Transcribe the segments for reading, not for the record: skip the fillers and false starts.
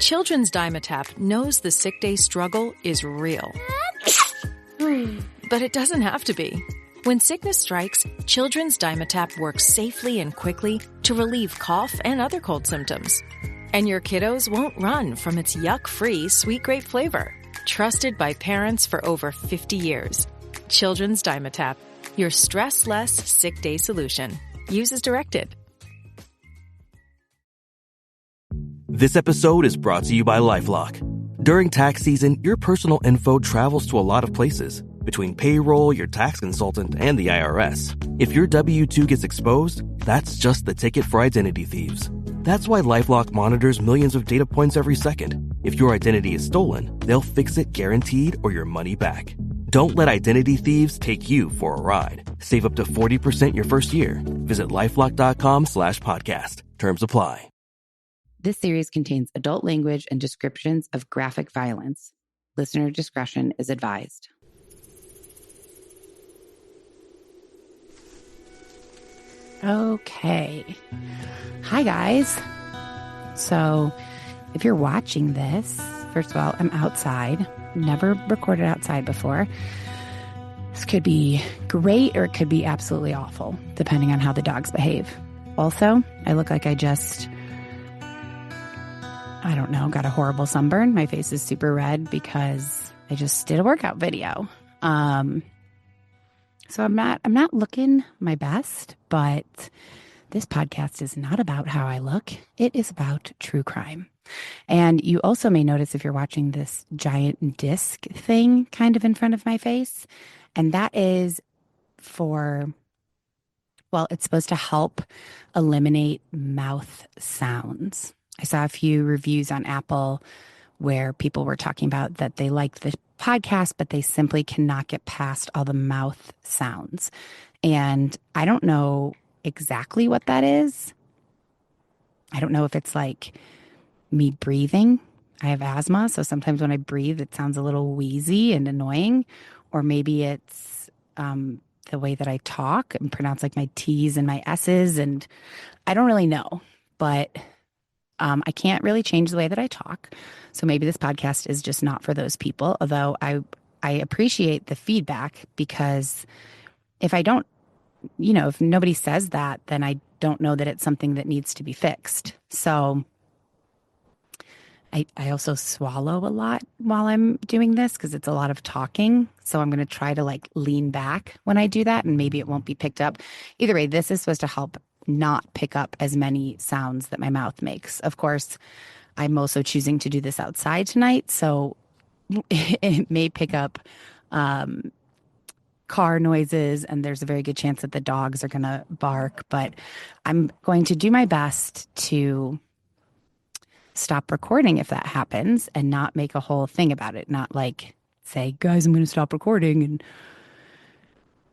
Children's Dimetapp knows the sick day struggle is real. But it doesn't have to be. When sickness strikes, Children's Dimetapp works safely and quickly to relieve cough and other cold symptoms. And your kiddos won't run from its yuck-free sweet grape flavor. Trusted by parents for over 50 years. Children's Dimetapp, your stress-less sick day solution. Use as directed. This episode is brought to you by LifeLock. During tax season, your personal info travels to a lot of places. Between payroll, your tax consultant, and the IRS. If your W-2 gets exposed, that's just the ticket for identity thieves. That's why LifeLock monitors millions of data points every second. If your identity is stolen, they'll fix it guaranteed or your money back. Don't let identity thieves take you for a ride. Save up to 40% your first year. Visit LifeLock.com/podcast. Terms apply. This series contains adult language and descriptions of graphic violence. Listener discretion is advised. Okay. Hi, guys. So if you're watching this, first of all, I'm outside. Never recorded outside before. This could be great or it could be absolutely awful, depending on how the dogs behave. Also, I look like I don't know, got a horrible sunburn. My face is super red because I just did a workout video. So I'm not looking my best, but this podcast is not about how I look. It is about true crime. And you also may notice if you're watching this giant disc thing kind of in front of my face, and that is it's supposed to help eliminate mouth sounds. I saw a few reviews on Apple where people were talking about that they liked the podcast, but they simply cannot get past all the mouth sounds. And I don't know exactly what that is. I don't know if it's like me breathing. I have asthma, so sometimes when I breathe, it sounds a little wheezy and annoying. Or maybe it's the way that I talk and pronounce like my T's and my S's. And I don't really know, but I can't really change the way that I talk. So maybe this podcast is just not for those people, although I appreciate the feedback, because if I don't, if nobody says that, then I don't know that it's something that needs to be fixed. So I also swallow a lot while I'm doing this because it's a lot of talking. So I'm going to try to lean back when I do that, and maybe it won't be picked up. Either way, this is supposed to help not pick up as many sounds that my mouth makes. Of course, I'm also choosing to do this outside tonight, so it may pick up car noises, and there's a very good chance that the dogs are going to bark, but I'm going to do my best to stop recording if that happens and not make a whole thing about it. Not say, guys, I'm going to stop recording. And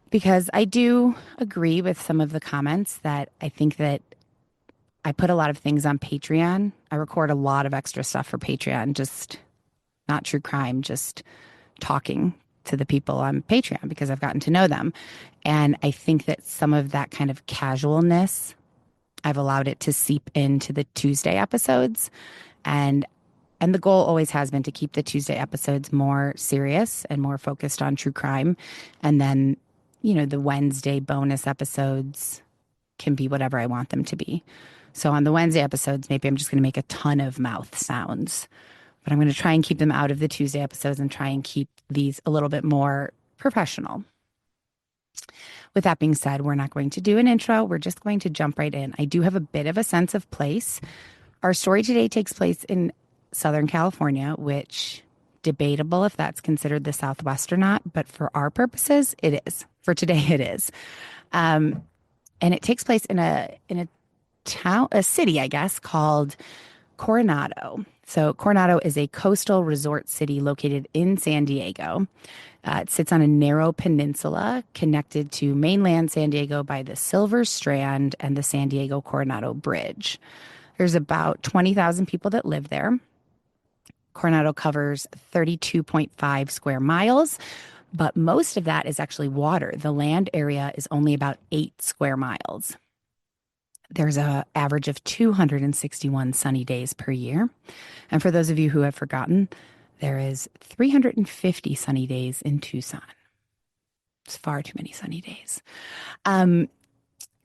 because I do agree with some of the comments that I think that I put a lot of things on Patreon. I record a lot of extra stuff for Patreon, just not true crime, just talking to the people on Patreon because I've gotten to know them. And I think that some of that kind of casualness, I've allowed it to seep into the Tuesday episodes. And the goal always has been to keep the Tuesday episodes more serious and more focused on true crime. And then, the Wednesday bonus episodes can be whatever I want them to be. So on the Wednesday episodes, maybe I'm just going to make a ton of mouth sounds. But I'm going to try and keep them out of the Tuesday episodes and try and keep these a little bit more professional. With that being said, we're not going to do an intro. We're just going to jump right in. I do have a bit of a sense of place. Our story today takes place in Southern California, which debatable if that's considered the Southwest or not. But for our purposes, it is. For today, it is. And it takes place in a city, I guess, called Coronado. So Coronado is a coastal resort city located in San Diego. It sits on a narrow peninsula connected to mainland San Diego by the Silver Strand and the San Diego Coronado Bridge. There's about 20,000 people that live there. Coronado covers 32.5 square miles, but most of that is actually water. The land area is only about 8 square miles. There's an average of 261 sunny days per year. And for those of you who have forgotten, there is 350 sunny days in Tucson. It's far too many sunny days.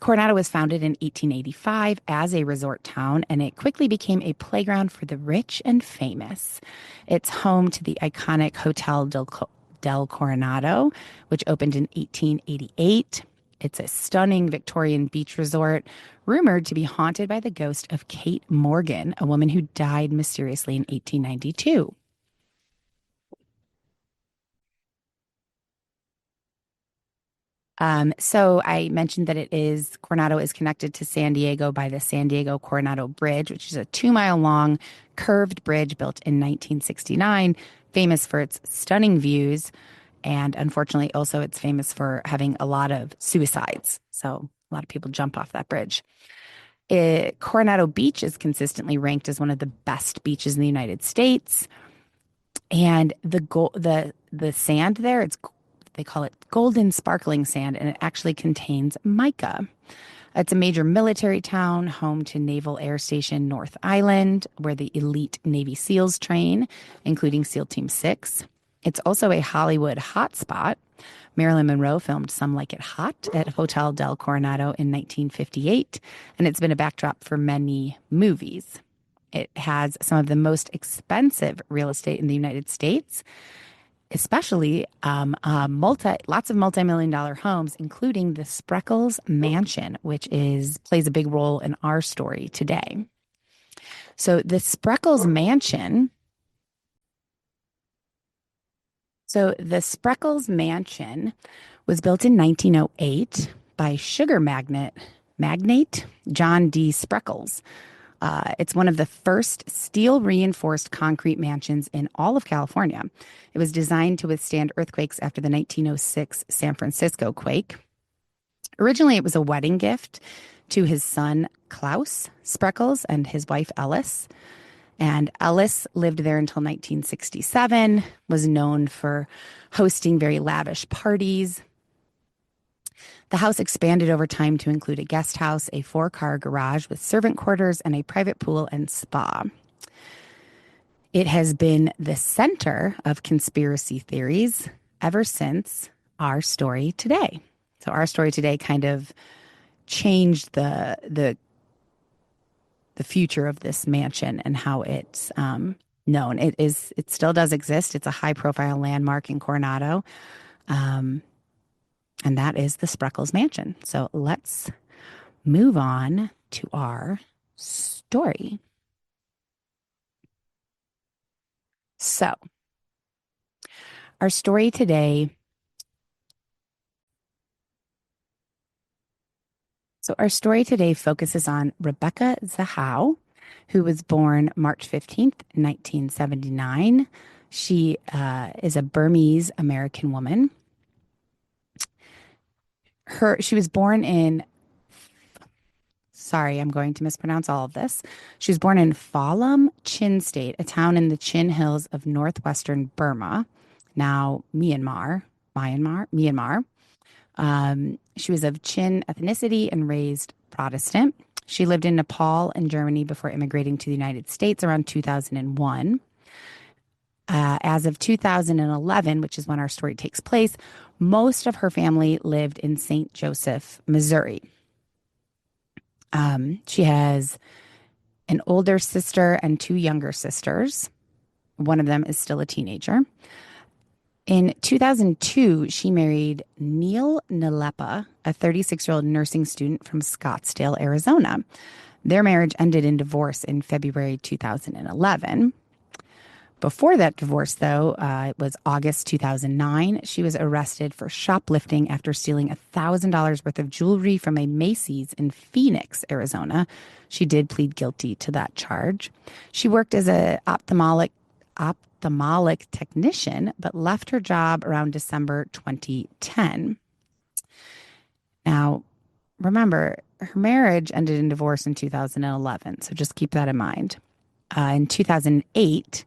Coronado was founded in 1885 as a resort town, and it quickly became a playground for the rich and famous. It's home to the iconic Hotel del Coronado, which opened in 1888. It's a stunning Victorian beach resort, rumored to be haunted by the ghost of Kate Morgan, a woman who died mysteriously in 1892. So I mentioned that Coronado is connected to San Diego by the San Diego Coronado Bridge, which is a 2-mile long curved bridge built in 1969, famous for its stunning views. And unfortunately, also it's famous for having a lot of suicides. So a lot of people jump off that bridge. Coronado Beach is consistently ranked as one of the best beaches in the United States. And the sand there, they call it golden sparkling sand, and it actually contains mica. It's a major military town, home to Naval Air Station North Island, where the elite Navy SEALs train, including SEAL Team 6. It's also a Hollywood hotspot. Marilyn Monroe filmed Some Like It Hot at Hotel del Coronado in 1958, and it's been a backdrop for many movies. It has some of the most expensive real estate in the United States, especially lots of multi-million-dollar homes, including the Spreckels Mansion, which plays a big role in our story today. So the Spreckels Mansion was built in 1908 by sugar magnate John D. Spreckels. It's one of the first steel-reinforced concrete mansions in all of California. It was designed to withstand earthquakes after the 1906 San Francisco quake. Originally, it was a wedding gift to his son, Klaus Spreckels, and his wife, Ellis. And Ellis lived there until 1967, was known for hosting very lavish parties. The house expanded over time to include a guest house, a 4-car garage with servant quarters, and a private pool and spa. It has been the center of conspiracy theories ever since our story today. So our story today kind of changed the future of this mansion and how it's known. It still does exist. It's a high-profile landmark in Coronado. And that is the Spreckels Mansion. So let's move on to our story. So our story today. Focuses on Rebecca Zahau, who was born March 15th, 1979. She is a Burmese American woman. She was born in, sorry, I'm going to mispronounce all of this. She was born in Phalam, Chin State, a town in the Chin Hills of northwestern Burma, now Myanmar. She was of Chin ethnicity and raised Protestant. She lived in Nepal and Germany before immigrating to the United States around 2001. As of 2011, which is when our story takes place, most of her family lived in St. Joseph, Missouri. She has an older sister and 2 younger sisters. One of them is still a teenager. In 2002, she married Neil Nalepa, a 36-year-old nursing student from Scottsdale, Arizona. Their marriage ended in divorce in February 2011. Before that divorce, though, it was August 2009, she was arrested for shoplifting after stealing $1,000 worth of jewelry from a Macy's in Phoenix, Arizona. She did plead guilty to that charge. She worked as an ophthalmic technician, but left her job around December 2010. Now, remember, her marriage ended in divorce in 2011, so just keep that in mind. In 2008,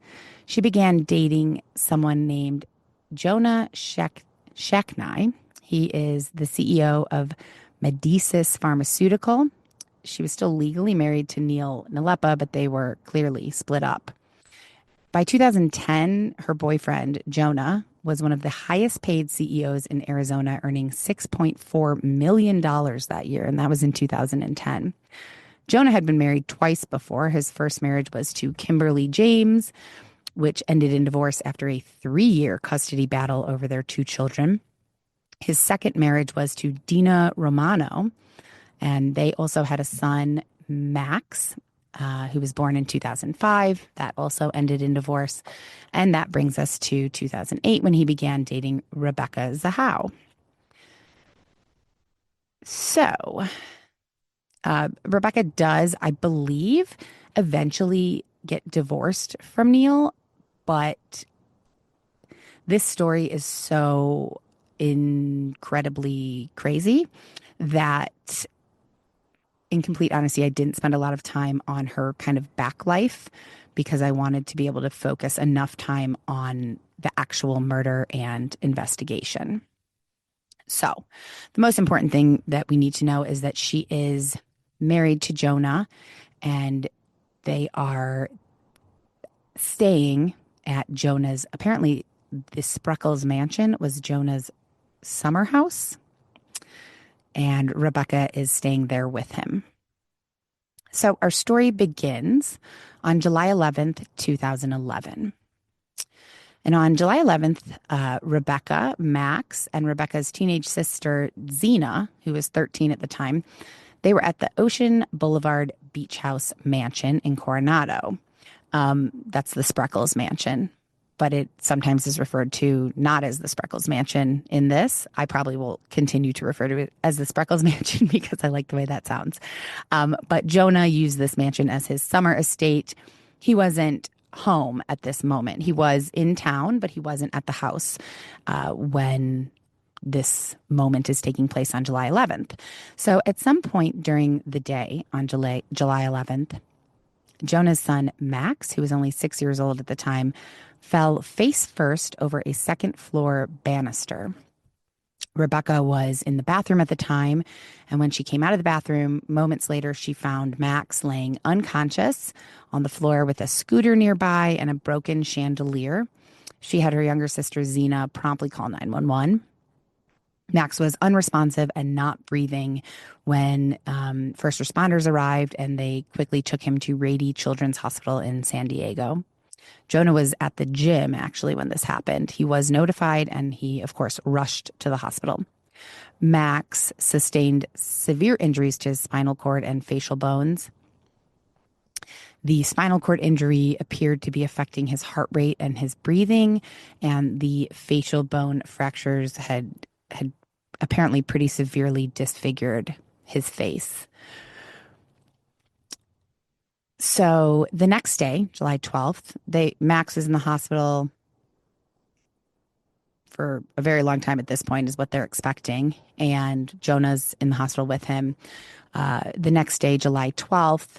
she began dating someone named Jonah Shacknai. He is the CEO of Medicis Pharmaceutical, she was still legally married to Neil Nalepa, but they were clearly split up. By 2010, her boyfriend, Jonah, was one of the highest paid CEOs in Arizona, earning $6.4 million that year, and that was in 2010. Jonah had been married twice before. His first marriage was to Kimberly James, which ended in divorce after a 3-year custody battle over their 2 children. His second marriage was to Dina Romano, and they also had a son, Max, who was born in 2005. That also ended in divorce. And that brings us to 2008 when he began dating Rebecca Zahau. So Rebecca does, I believe, eventually get divorced from Neil, but this story is so incredibly crazy that, in complete honesty, I didn't spend a lot of time on her kind of back life because I wanted to be able to focus enough time on the actual murder and investigation. So the most important thing that we need to know is that she is married to Jonah, and they are staying at Jonah's, apparently the Spreckels Mansion was Jonah's summer house, and Rebecca is staying there with him. So our story begins on July 11th, 2011. And on July 11th, Rebecca, Max, and Rebecca's teenage sister, Zena, who was 13 at the time, they were at the Ocean Boulevard Beach House Mansion in Coronado. That's the Spreckels Mansion, but it sometimes is referred to not as the Spreckels Mansion in this. I probably will continue to refer to it as the Spreckels Mansion because I like the way that sounds. But Jonah used this mansion as his summer estate. He wasn't home at this moment. He was in town, but he wasn't at the house when this moment is taking place on July 11th. So at some point during the day on July 11th, Jonah's son, Max, who was only 6 years old at the time, fell face first over a second-floor banister. Rebecca was in the bathroom at the time, and when she came out of the bathroom, moments later, she found Max laying unconscious on the floor with a scooter nearby and a broken chandelier. She had her younger sister, Zena, promptly call 911. Max was unresponsive and not breathing when first responders arrived, and they quickly took him to Rady Children's Hospital in San Diego. Jonah was at the gym, actually, when this happened. He was notified, and he, of course, rushed to the hospital. Max sustained severe injuries to his spinal cord and facial bones. The spinal cord injury appeared to be affecting his heart rate and his breathing, and the facial bone fractures had apparently pretty severely disfigured his face. So the next day, July 12th, Max is in the hospital for a very long time at this point is what they're expecting. And Jonah's in the hospital with him. The next day, July 12th,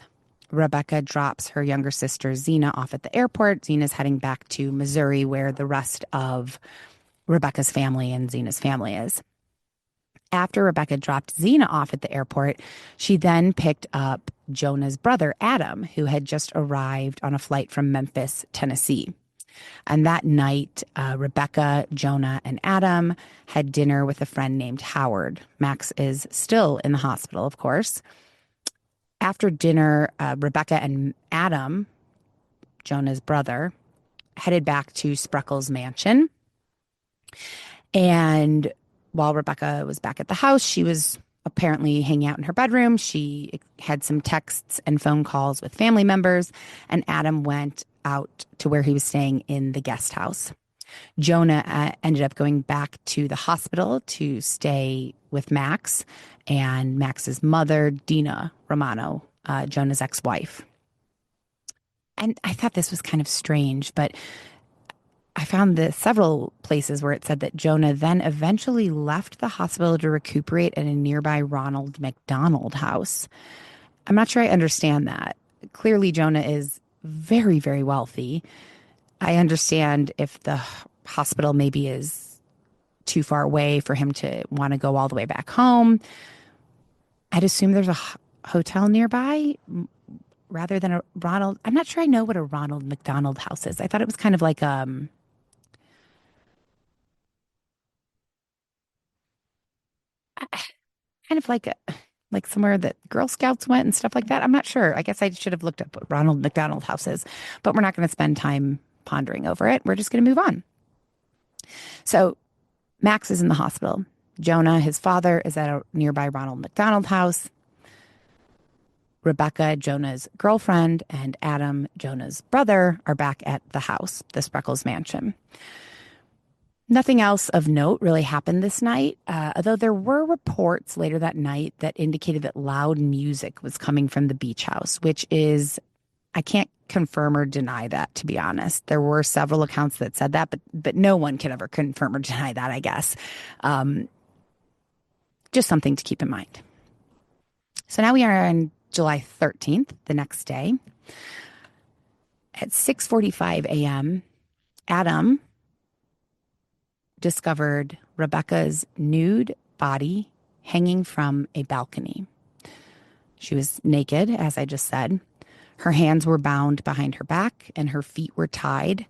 Rebecca drops her younger sister, Zena, off at the airport. Zena's heading back to Missouri, where the rest of Rebecca's family and Zena's family is. After Rebecca dropped Zena off at the airport, she then picked up Jonah's brother, Adam, who had just arrived on a flight from Memphis, Tennessee. And that night, Rebecca, Jonah, and Adam had dinner with a friend named Howard. Max is still in the hospital, of course. After dinner, Rebecca and Adam, Jonah's brother, headed back to Spreckels Mansion. And while Rebecca was back at the house, she was apparently hanging out in her bedroom. She had some texts and phone calls with family members, and Adam went out to where he was staying in the guest house. Jonah ended up going back to the hospital to stay with Max and Max's mother, Dina Romano, Jonah's ex-wife. And I thought this was kind of strange, but I found several places where it said that Jonah then eventually left the hospital to recuperate at a nearby Ronald McDonald house. I'm not sure I understand that. Clearly, Jonah is very, very wealthy. I understand if the hospital maybe is too far away for him to want to go all the way back home. I'd assume there's hotel nearby rather than a Ronald. I'm not sure I know what a Ronald McDonald House is. I thought it was kind of like kind of like somewhere that Girl Scouts went and stuff like that. I'm not sure. I guess I should have looked up what Ronald McDonald House is, but we're not going to spend time pondering over it. We're just going to move on. So Max is in the hospital. Jonah, his father, is at a nearby Ronald McDonald House. Rebecca, Jonah's girlfriend, and Adam, Jonah's brother, are back at the house, the Spreckels Mansion. Nothing else of note really happened this night, although there were reports later that night that indicated that loud music was coming from the beach house, which is, I can't confirm or deny that, to be honest. There were several accounts that said that, but no one can ever confirm or deny that, I guess. Just something to keep in mind. So now we are on July 13th, the next day. At 6:45 a.m., Adam discovered Rebecca's nude body hanging from a balcony. She was naked, as I just said. Her hands were bound behind her back and her feet were tied.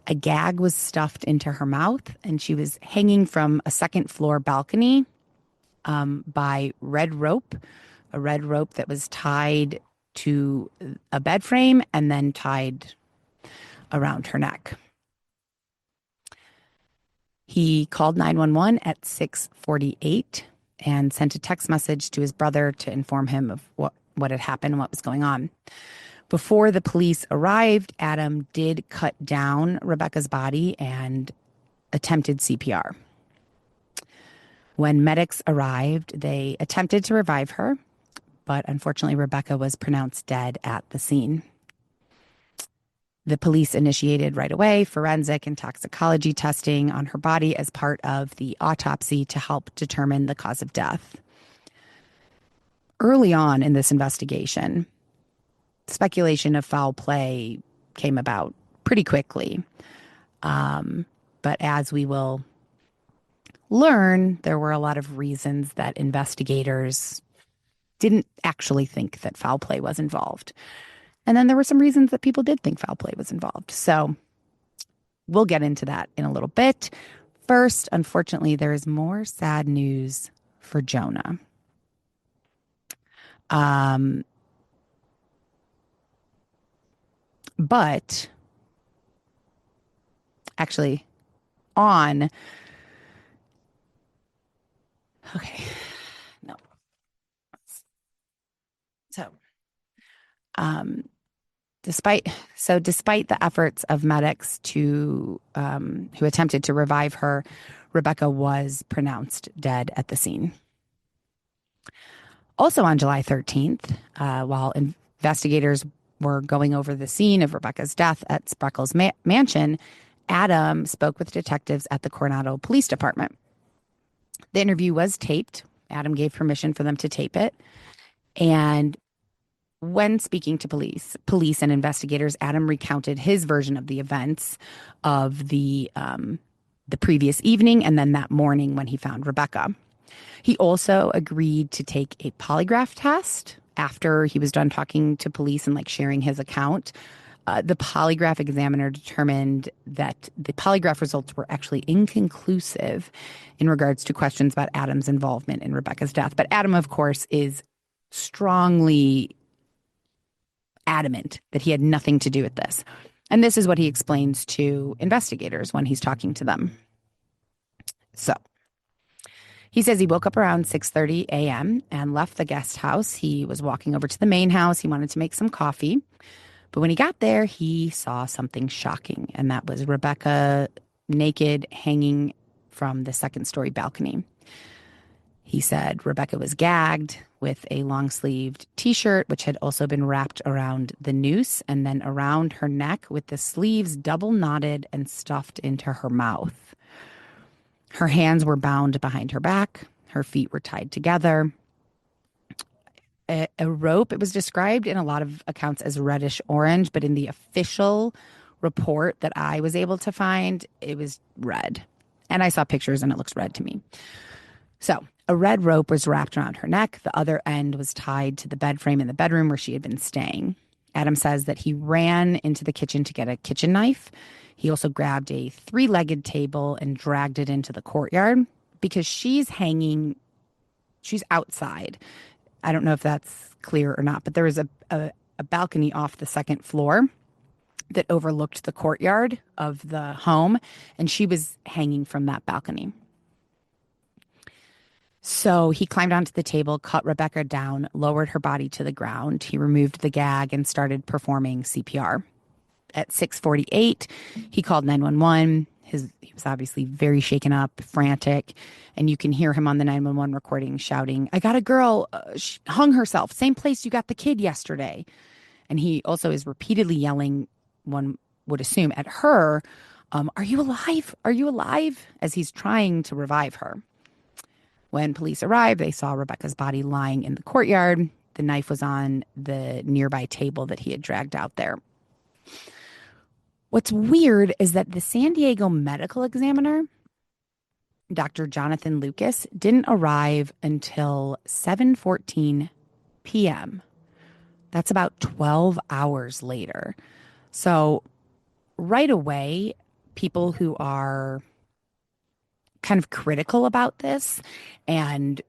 A gag was stuffed into her mouth, and she was hanging from a second floor balcony by red rope, a red rope that was tied to a bed frame and then tied around her neck. He called 911 at 6:48 and sent a text message to his brother to inform him of what had happened and what was going on. Before the police arrived, Adam did cut down Rebecca's body and attempted CPR. When medics arrived, they attempted to revive her, but unfortunately, Rebecca was pronounced dead at the scene. The police initiated right away forensic and toxicology testing on her body as part of the autopsy to help determine the cause of death. Early on in this investigation, speculation of foul play came about pretty quickly. But as we will learn, there were a lot of reasons that investigators didn't actually think that foul play was involved. And then there were some reasons that people did think foul play was involved. So we'll get into that in a little bit. First, unfortunately, there is more sad news for Jonah. But actually, no. So, despite the efforts of medics who attempted to revive her, Rebecca was pronounced dead at the scene. Also on July 13th, while investigators were going over the scene of Rebecca's death at Spreckels Mansion, Adam spoke with detectives at the Coronado Police Department. The interview was taped. Adam gave permission for them to tape it. And when speaking to police and investigators, Adam recounted his version of the events of the previous evening and then that morning when he found Rebecca. He also agreed to take a polygraph test after he was done talking to police and sharing his account. The polygraph examiner determined that the polygraph results were actually inconclusive in regards to questions about Adam's involvement in Rebecca's death. But Adam, of course, is strongly adamant that he had nothing to do with this. And this is what he explains to investigators when he's talking to them. So he says he woke up around 6:30 a.m. and left the guest house. He was walking over to the main house. He wanted to make some coffee. But when he got there, he saw something shocking, and that was Rebecca naked, hanging from the second-story balcony. He said Rebecca was gagged with a long-sleeved T-shirt, which had also been wrapped around the noose and then around her neck with the sleeves double knotted and stuffed into her mouth. Her hands were bound behind her back. Her feet were tied together. A rope, it was described in a lot of accounts as reddish orange, but in the official report that I was able to find, it was red. And I saw pictures and it looks red to me. So a red rope was wrapped around her neck. The other end was tied to the bed frame in the bedroom where she had been staying. Adam says that he ran into the kitchen to get a kitchen knife. He also grabbed a three-legged table and dragged it into the courtyard because she's outside. I don't know if that's clear or not, but there was a balcony off the second floor that overlooked the courtyard of the home, and she was hanging from that balcony. So he climbed onto the table, cut Rebecca down, lowered her body to the ground. He removed the gag and started performing CPR. At 6:48, he called 911. He was obviously very shaken up, frantic, and you can hear him on the 911 recording shouting, "I got a girl, she hung herself, same place you got the kid yesterday." And he also is repeatedly yelling, one would assume, at her, "Are you alive? Are you alive?" as he's trying to revive her. When police arrived, they saw Rebecca's body lying in the courtyard. The knife was on the nearby table that he had dragged out there. What's weird is that the San Diego medical examiner, Dr. Jonathan Lucas, didn't arrive until 7:14 p.m. That's about 12 hours later. So right away, people who are kind of critical about this and,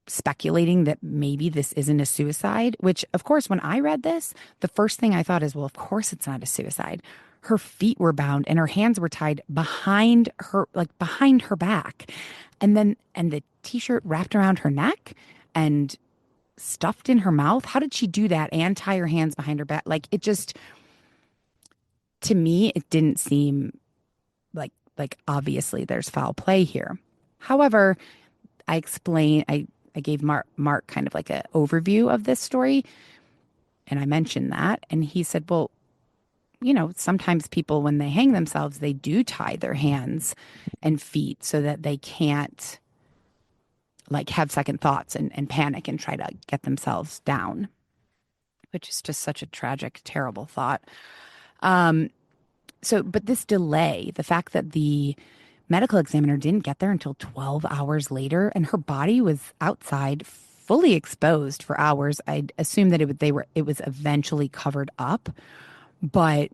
speculating that maybe this isn't a suicide, which, of course, when I read this, the first thing I thought is, well, of course it's not a suicide. Her feet were bound and her hands were tied behind her back. And the t-shirt wrapped around her neck and stuffed in her mouth. How did she do that and tie her hands behind her back? To me, it didn't seem like obviously there's foul play here. However, I gave Mark kind of like an overview of this story, and I mentioned that, and he said, well, sometimes people, when they hang themselves, they do tie their hands and feet so that they can't have second thoughts and panic and try to get themselves down, which is just such a tragic, terrible thought. But this delay, the fact that the medical examiner didn't get there until 12 hours later, and her body was outside, fully exposed for hours. I'd assume that it was eventually covered up, but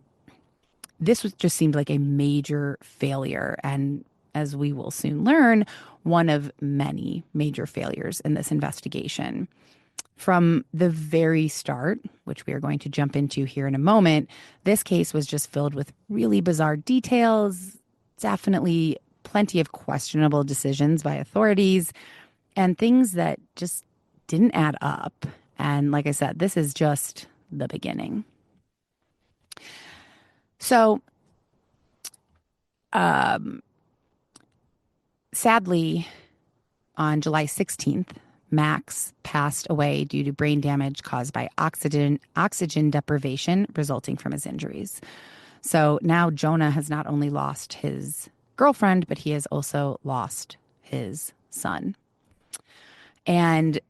this just seemed like a major failure, and as we will soon learn, one of many major failures in this investigation. From the very start, which we are going to jump into here in a moment, this case was just filled with really bizarre details, definitely plenty of questionable decisions by authorities, and things that just didn't add up. And like I said, this is just the beginning. So, sadly, on July 16th, Max passed away due to brain damage caused by oxygen deprivation resulting from his injuries. So now Jonah has not only lost his girlfriend, but he has also lost his son. And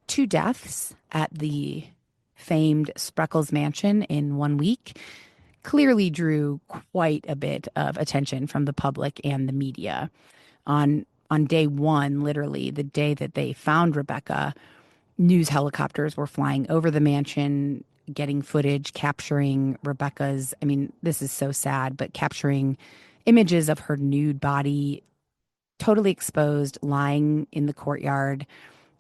2 deaths at the famed Spreckels Mansion in 1 week clearly drew quite a bit of attention from the public and the media. On day 1, literally the day that they found Rebecca, news helicopters were flying over the mansion, getting footage, capturing Rebecca's, this is so sad, but capturing images of her nude body, totally exposed, lying in the courtyard.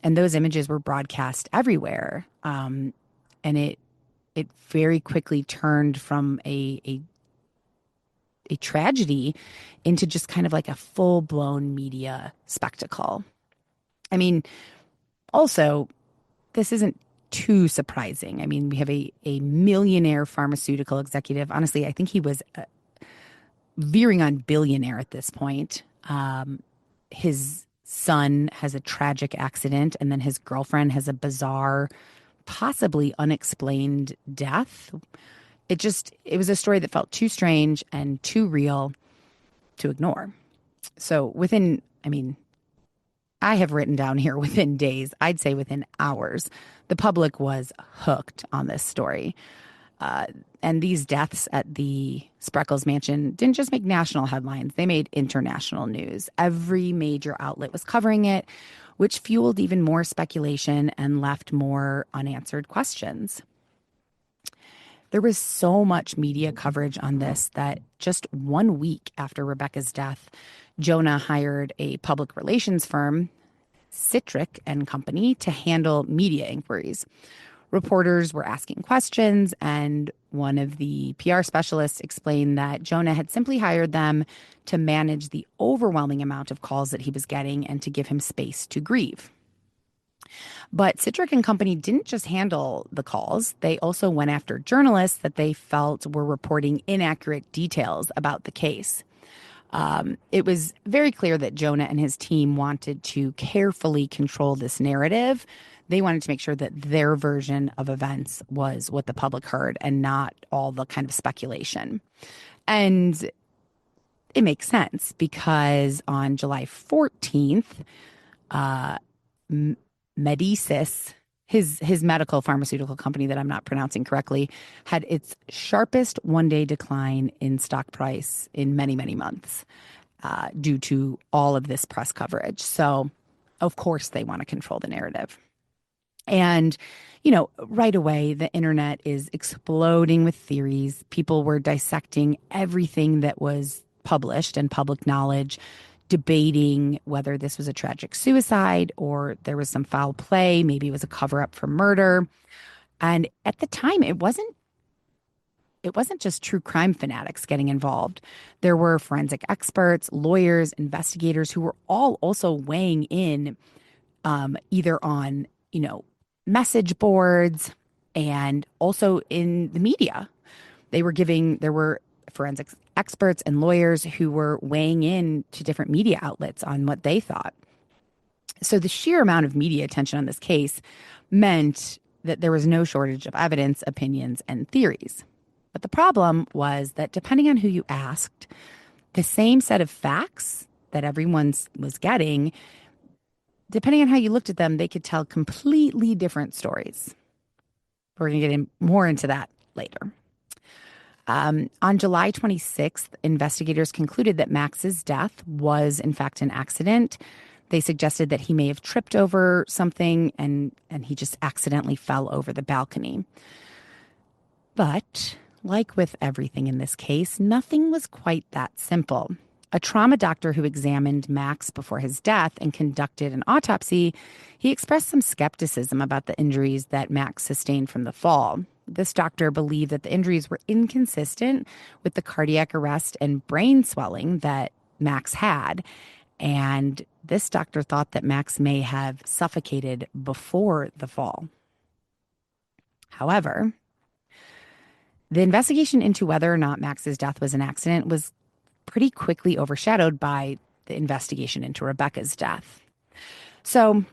And those images were broadcast everywhere. And it very quickly turned from a tragedy into just kind of like a full-blown media spectacle. Also, this isn't too surprising. We have a millionaire pharmaceutical executive. Honestly, I think he was veering on billionaire at this point. His son has a tragic accident, and then his girlfriend has a bizarre, possibly unexplained death. It was a story that felt too strange and too real to ignore. So I have written down here within days, I'd say within hours, the public was hooked on this story. And these deaths at the Spreckels Mansion didn't just make national headlines, they made international news. Every major outlet was covering it, which fueled even more speculation and left more unanswered questions. There was so much media coverage on this that just 1 week after Rebecca's death, Jonah hired a public relations firm, Citric and Company, to handle media inquiries. Reporters were asking questions, and one of the PR specialists explained that Jonah had simply hired them to manage the overwhelming amount of calls that he was getting and to give him space to grieve. But Citric and Company didn't just handle the calls. They also went after journalists that they felt were reporting inaccurate details about the case. It was very clear that Jonah and his team wanted to carefully control this narrative. They wanted to make sure that their version of events was what the public heard and not all the kind of speculation. And it makes sense because on July 14th, Medicis, his medical pharmaceutical company that I'm not pronouncing correctly, had its sharpest one-day decline in stock price in many, many months due to all of this press coverage. So, of course, they want to control the narrative. And, right away, the internet is exploding with theories. People were dissecting everything that was published and public knowledge, debating whether this was a tragic suicide or there was some foul play. Maybe it was a cover up for murder. And at the time, it wasn't just true crime fanatics getting involved. There were forensic experts, lawyers, investigators who were all also weighing in either on, message boards and also in the media. There were forensic experts and lawyers who were weighing in to different media outlets on what they thought. So the sheer amount of media attention on this case meant that there was no shortage of evidence, opinions, and theories. But the problem was that depending on who you asked, the same set of facts that everyone was getting, depending on how you looked at them, they could tell completely different stories. We're going to get more into that later. On July 26th, investigators concluded that Max's death was, in fact, an accident. They suggested that he may have tripped over something and he just accidentally fell over the balcony. But, like with everything in this case, nothing was quite that simple. A trauma doctor who examined Max before his death and conducted an autopsy, he expressed some skepticism about the injuries that Max sustained from the fall. This doctor believed that the injuries were inconsistent with the cardiac arrest and brain swelling that Max had. And this doctor thought that Max may have suffocated before the fall. However, the investigation into whether or not Max's death was an accident was pretty quickly overshadowed by the investigation into Rebecca's death. So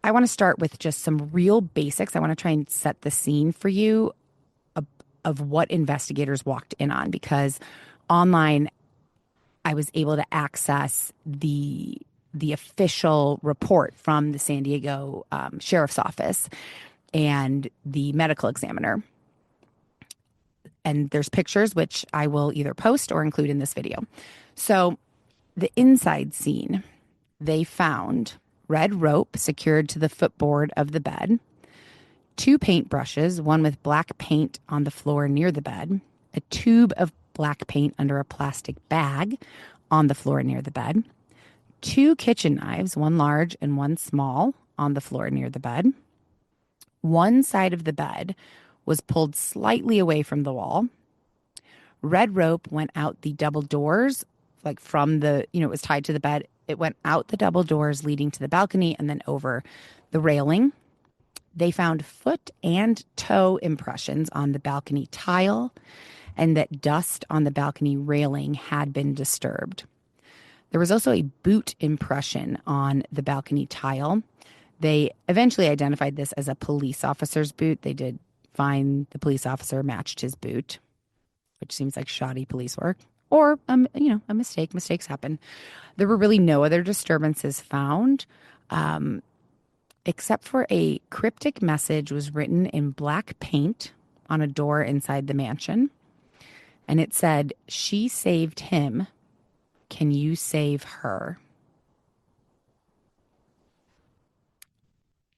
I want to start with just some real basics. I want to try and set the scene for you of what investigators walked in on, because online I was able to access the official report from the San Diego Sheriff's Office and the medical examiner. And there's pictures, which I will either post or include in this video. So the inside scene, they found red rope secured to the footboard of the bed, 2 paintbrushes, one with black paint on the floor near the bed, a tube of black paint under a plastic bag on the floor near the bed, 2 kitchen knives, one large and one small, on the floor near the bed. One side of the bed was pulled slightly away from the wall. Red rope went out the double doors, like from the, it was tied to the bed. It went out the double doors leading to the balcony and then over the railing. They found foot and toe impressions on the balcony tile, and that dust on the balcony railing had been disturbed. There was also a boot impression on the balcony tile. They eventually identified this as a police officer's boot. They did find the police officer matched his boot, which seems like shoddy police work, or, a mistake. Mistakes happen. There were really no other disturbances found, except for a cryptic message was written in black paint on a door inside the mansion. And it said, "She saved him. Can you save her?"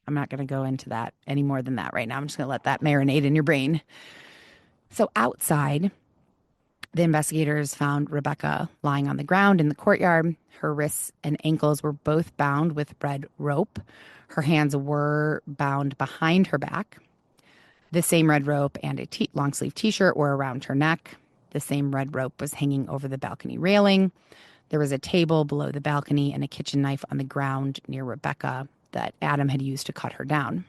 I'm not going to go into that any more than that right now. I'm just going to let that marinate in your brain. So outside, the investigators found Rebecca lying on the ground in the courtyard. Her wrists and ankles were both bound with red rope. Her hands were bound behind her back. The same red rope and a long-sleeve t-shirt were around her neck. The same red rope was hanging over the balcony railing. There was a table below the balcony and a kitchen knife on the ground near Rebecca that Adam had used to cut her down.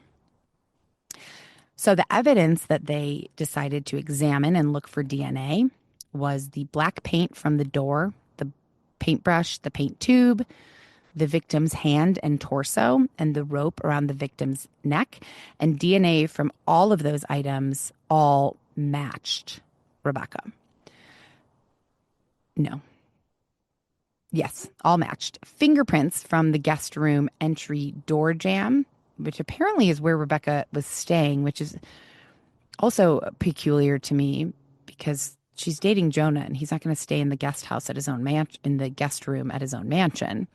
So the evidence that they decided to examine and look for DNA was the black paint from the door, the paintbrush, the paint tube, the victim's hand and torso, and the rope around the victim's neck. And DNA from all of those items all matched Rebecca. No. Yes, all matched. Fingerprints from the guest room entry door jamb, which apparently is where Rebecca was staying, which is also peculiar to me because she's dating Jonah and he's not going to stay in the guest house at his own in the guest room at his own mansion.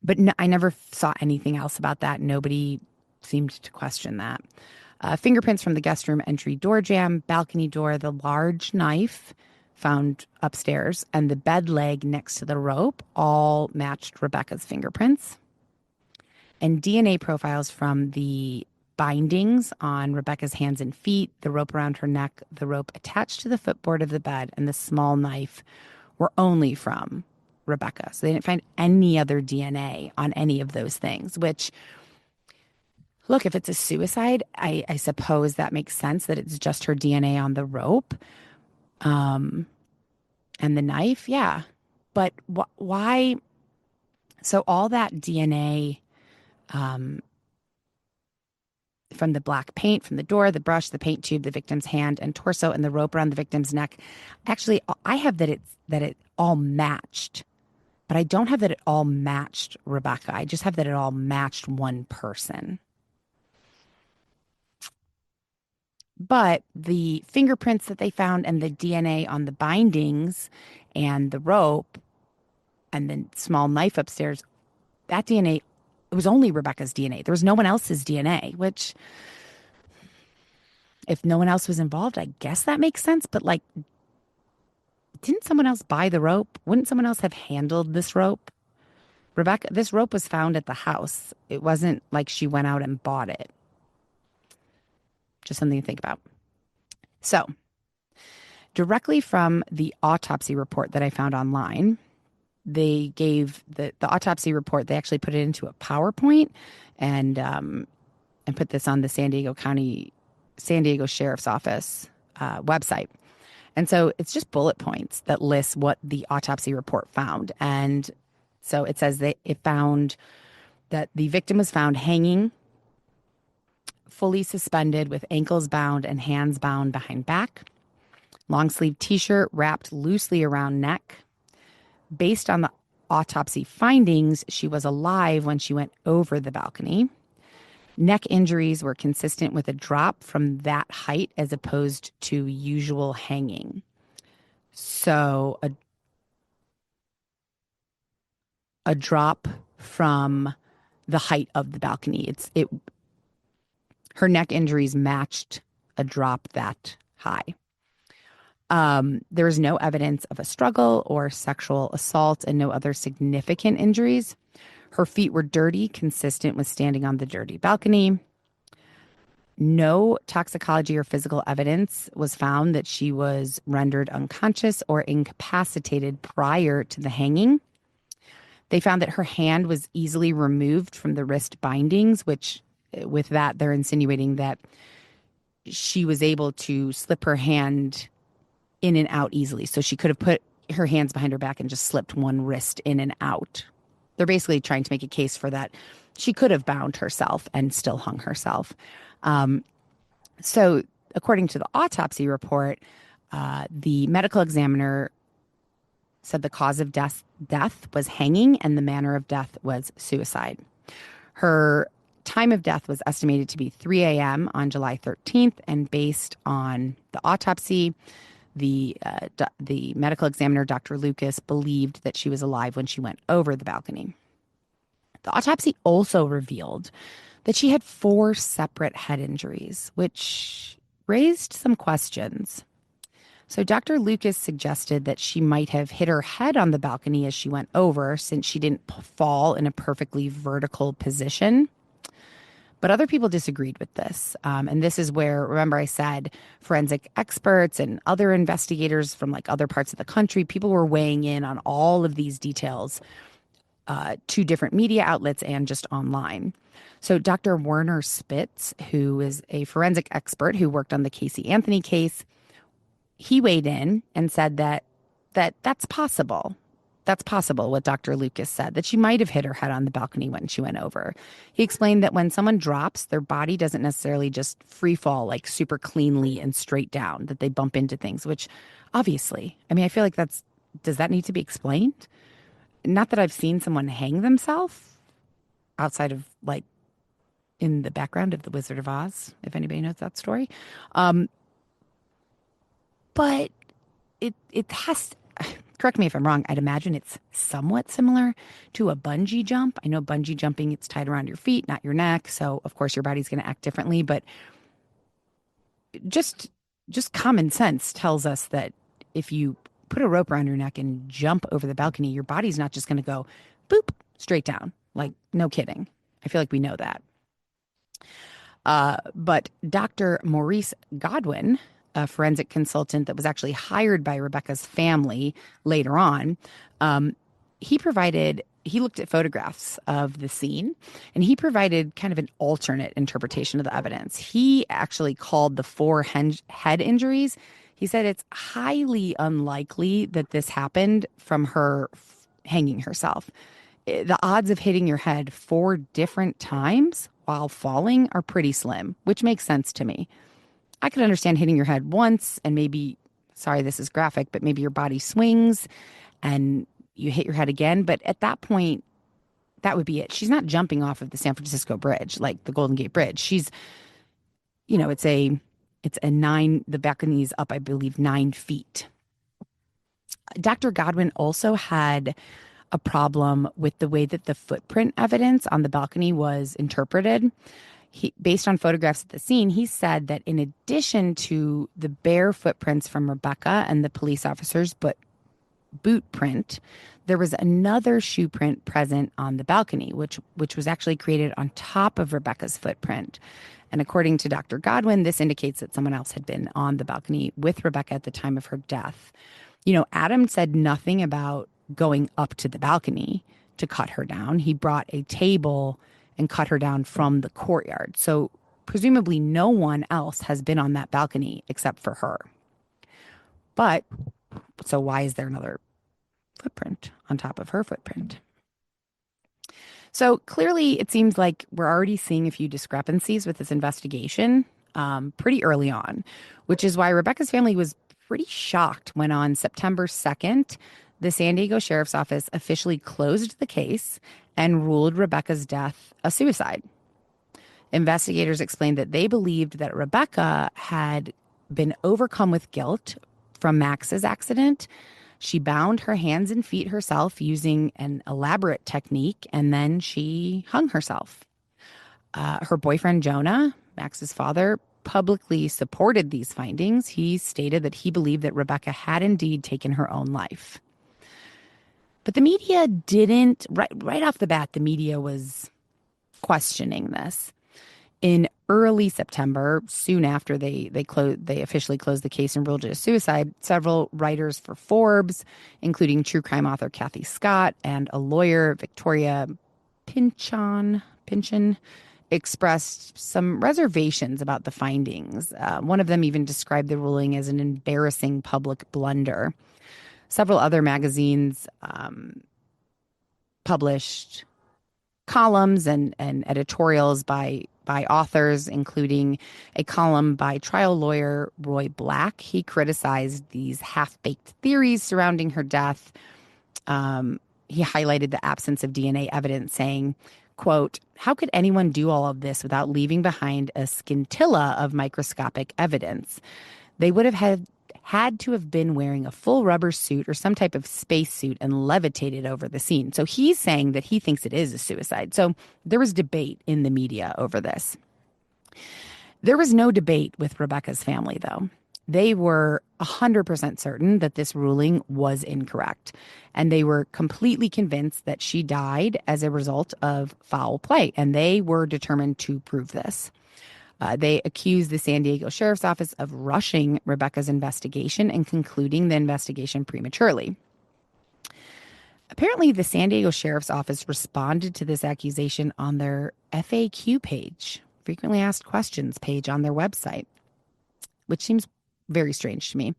But no, I never saw anything else about that. Nobody seemed to question that. Fingerprints from the guest room entry door jamb, balcony door, the large knife found upstairs, and the bed leg next to the rope all matched Rebecca's fingerprints. And DNA profiles from the bindings on Rebecca's hands and feet, the rope around her neck, the rope attached to the footboard of the bed, and the small knife were only from Rebecca. So they didn't find any other DNA on any of those things, which, look, if it's a suicide, I suppose that makes sense that it's just her DNA on the rope. And the knife, yeah. But why? So all that DNA from the black paint, from the door, the brush, the paint tube, the victim's hand and torso, and the rope around the victim's neck. Actually, I have that it all matched, but I don't have that it all matched Rebecca. I just have that it all matched one person. But the fingerprints that they found and the DNA on the bindings and the rope and the small knife upstairs, that DNA, it was only Rebecca's DNA. There was no one else's DNA, which, if no one else was involved, I guess that makes sense. But like, didn't someone else buy the rope? Wouldn't someone else have handled this rope? Rebecca, this rope was found at the house. It wasn't like she went out and bought it. Just something to think about. So, directly from the autopsy report that I found online, they gave the autopsy report. They actually put it into a PowerPoint and put this on the San Diego Sheriff's Office website. And so it's just bullet points that list what the autopsy report found. And so it says that it found that the victim was found hanging, fully suspended with ankles bound and hands bound behind back, long sleeve t-shirt wrapped loosely around neck. Based on the autopsy findings, she was alive when she went over the balcony. Neck injuries were consistent with a drop from that height as opposed to usual hanging. So a drop from the height of the balcony. Her neck injuries matched a drop that high. There is no evidence of a struggle or sexual assault and no other significant injuries. Her feet were dirty, consistent with standing on the dirty balcony. No toxicology or physical evidence was found that she was rendered unconscious or incapacitated prior to the hanging. They found that her hand was easily removed from the wrist bindings, which with that, they're insinuating that she was able to slip her hand in and out easily. So she could have put her hands behind her back and just slipped one wrist in and out. They're basically trying to make a case for that. She could have bound herself and still hung herself. So according to the autopsy report, the medical examiner said the cause of death was hanging and the manner of death was suicide. Her time of death was estimated to be 3 a.m. on July 13th, and based on the autopsy, the medical examiner, Dr. Lucas, believed that she was alive when she went over the balcony. The autopsy also revealed that she had 4 separate head injuries, which raised some questions. So Dr. Lucas suggested that she might have hit her head on the balcony as she went over, since she didn't fall in a perfectly vertical position. But other people disagreed with this. And this is where, remember I said, forensic experts and other investigators from like other parts of the country, people were weighing in on all of these details to different media outlets and just online. So Dr. Werner Spitz, who is a forensic expert who worked on the Casey Anthony case, he weighed in and said that's possible. That's possible, what Dr. Lucas said, that she might have hit her head on the balcony when she went over. He explained that when someone drops, their body doesn't necessarily just free fall like super cleanly and straight down, that they bump into things, which obviously, I mean, I feel like does that need to be explained? Not that I've seen someone hang themselves outside of like in the background of The Wizard of Oz, if anybody knows that story. But it has, correct me if I'm wrong, I'd imagine it's somewhat similar to a bungee jump. I know bungee jumping, it's tied around your feet, not your neck. So of course your body's going to act differently, but just common sense tells us that if you put a rope around your neck and jump over the balcony, your body's not just going to go boop straight down. Like, no kidding. I feel like we know that. But Dr. Maurice Godwin, a forensic consultant that was actually hired by Rebecca's family later on, he looked at photographs of the scene, and he provided kind of an alternate interpretation of the evidence. He actually called the 4 head injuries. He said it's highly unlikely that this happened from her hanging herself. The odds of hitting your head 4 different times while falling are pretty slim, which makes sense to me. I could understand hitting your head once and maybe, sorry, this is graphic, but maybe your body swings and you hit your head again. But at that point, that would be it. She's not jumping off of the San Francisco Bridge, like the Golden Gate Bridge. She's, it's a 9, the balcony's up, I believe, 9 feet. Dr. Godwin also had a problem with the way that the footprint evidence on the balcony was interpreted. Based on photographs at the scene, he said that in addition to the bare footprints from Rebecca and the police officers, but boot print, there was another shoe print present on the balcony, which was actually created on top of Rebecca's footprint. And according to Dr. Godwin, this indicates that someone else had been on the balcony with Rebecca at the time of her death. Adam said nothing about going up to the balcony to cut her down. He brought a table and cut her down from the courtyard. So presumably no one else has been on that balcony except for her. But so why is there another footprint on top of her footprint? So clearly it seems like we're already seeing a few discrepancies with this investigation pretty early on, which is why Rebecca's family was pretty shocked when on September 2nd, the San Diego Sheriff's Office officially closed the case and ruled Rebecca's death a suicide. Investigators explained that they believed that Rebecca had been overcome with guilt from Max's accident. She bound her hands and feet herself using an elaborate technique, and then she hung herself. Her boyfriend, Jonah, Max's father, publicly supported these findings. He stated that he believed that Rebecca had indeed taken her own life. But the media didn't, right off the bat, the media was questioning this. In early September, soon after they officially closed the case and ruled it a suicide, several writers for Forbes, including true crime author Kathy Scott and a lawyer, Victoria Pynchon, expressed some reservations about the findings. One of them even described the ruling as an embarrassing public blunder. Several other magazines published columns and editorials by authors, including a column by trial lawyer Roy Black. He criticized these half-baked theories surrounding her death. He highlighted the absence of DNA evidence, saying, quote, how could anyone do all of this without leaving behind a scintilla of microscopic evidence? They would have had to have been wearing a full rubber suit or some type of space suit and levitated over the scene. So he's saying that he thinks it is a suicide. So there was debate in the media over this. There was no debate with Rebecca's family, though. They were 100% certain that this ruling was incorrect, and they were completely convinced that she died as a result of foul play, and they were determined to prove this. They accused the San Diego Sheriff's Office of rushing Rebecca's investigation and concluding the investigation prematurely. Apparently, the San Diego Sheriff's Office responded to this accusation on their FAQ page, frequently asked questions page on their website, which seems very strange to me.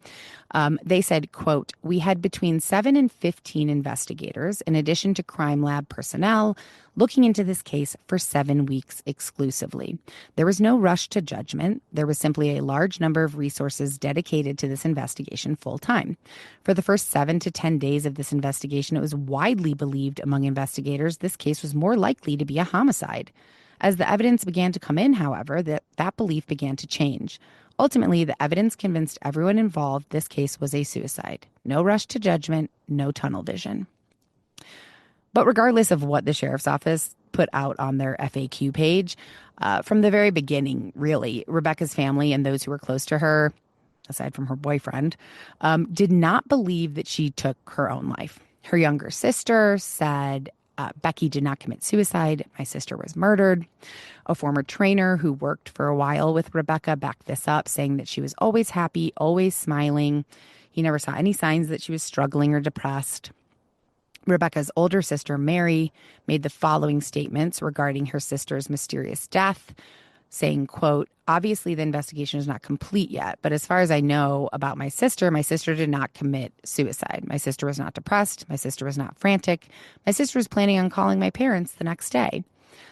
They said, quote, we had between 7 and 15 investigators, in addition to crime lab personnel, looking into this case for 7 weeks exclusively. There was no rush to judgment. There was simply a large number of resources dedicated to this investigation full time. For the first 7 to 10 days of this investigation, it was widely believed among investigators this case was more likely to be a homicide. As the evidence began to come in, however, that belief began to change. Ultimately, the evidence convinced everyone involved this case was a suicide. No rush to judgment, no tunnel vision. But regardless of what the sheriff's office put out on their FAQ page, from the very beginning, really, Rebecca's family and those who were close to her, aside from her boyfriend, did not believe that she took her own life. Her younger sister said, Becky did not commit suicide. My sister was murdered. A former trainer who worked for a while with Rebecca backed this up, saying that she was always happy, always smiling. He never saw any signs that she was struggling or depressed. Rebecca's older sister, Mary, made the following statements regarding her sister's mysterious death, saying, quote, obviously the investigation is not complete yet, but as far as I know about my sister did not commit suicide. My sister was not depressed. My sister was not frantic. My sister was planning on calling my parents the next day.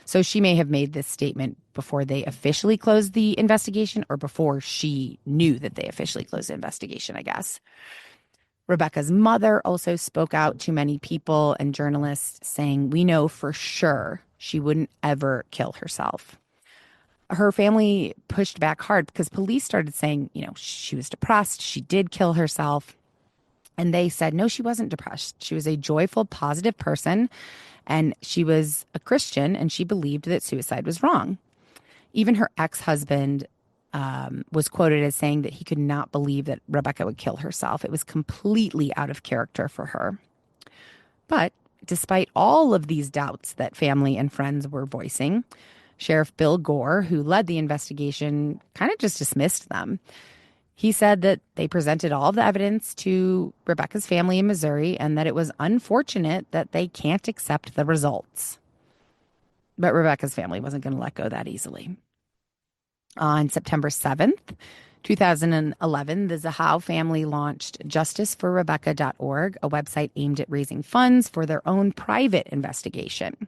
So she may have made this statement before they officially closed the investigation or before she knew that they officially closed the investigation, I guess. Rebecca's mother also spoke out to many people and journalists saying, we know for sure she wouldn't ever kill herself. Her family pushed back hard because police started saying, she was depressed. She did kill herself. And they said, no, she wasn't depressed. She was a joyful, positive person. And she was a Christian, and she believed that suicide was wrong. Even her ex-husband was quoted as saying that he could not believe that Rebecca would kill herself. It was completely out of character for her. But despite all of these doubts that family and friends were voicing, Sheriff Bill Gore, who led the investigation, kind of just dismissed them. He said that they presented all of the evidence to Rebecca's family in Missouri and that it was unfortunate that they can't accept the results. But Rebecca's family wasn't going to let go that easily. On September 7th, 2011, the Zahau family launched justiceforrebecca.org, a website aimed at raising funds for their own private investigation.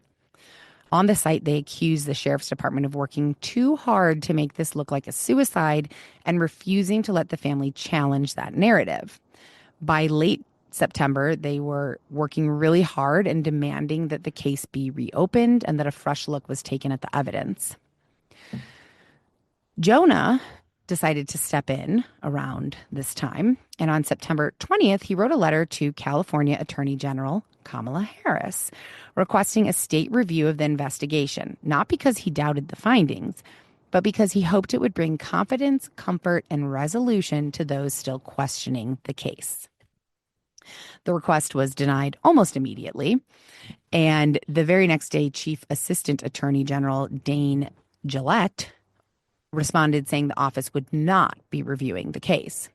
On the site, they accused the sheriff's department of working too hard to make this look like a suicide and refusing to let the family challenge that narrative. By late September, they were working really hard and demanding that the case be reopened and that a fresh look was taken at the evidence. Jonah decided to step in around this time, and on September 20th, he wrote a letter to California Attorney General Kamala Harris, requesting a state review of the investigation, not because he doubted the findings, but because he hoped it would bring confidence, comfort, and resolution to those still questioning the case. The request was denied almost immediately, and the very next day, Chief Assistant Attorney General Dane Gillette responded saying the office would not be reviewing the case.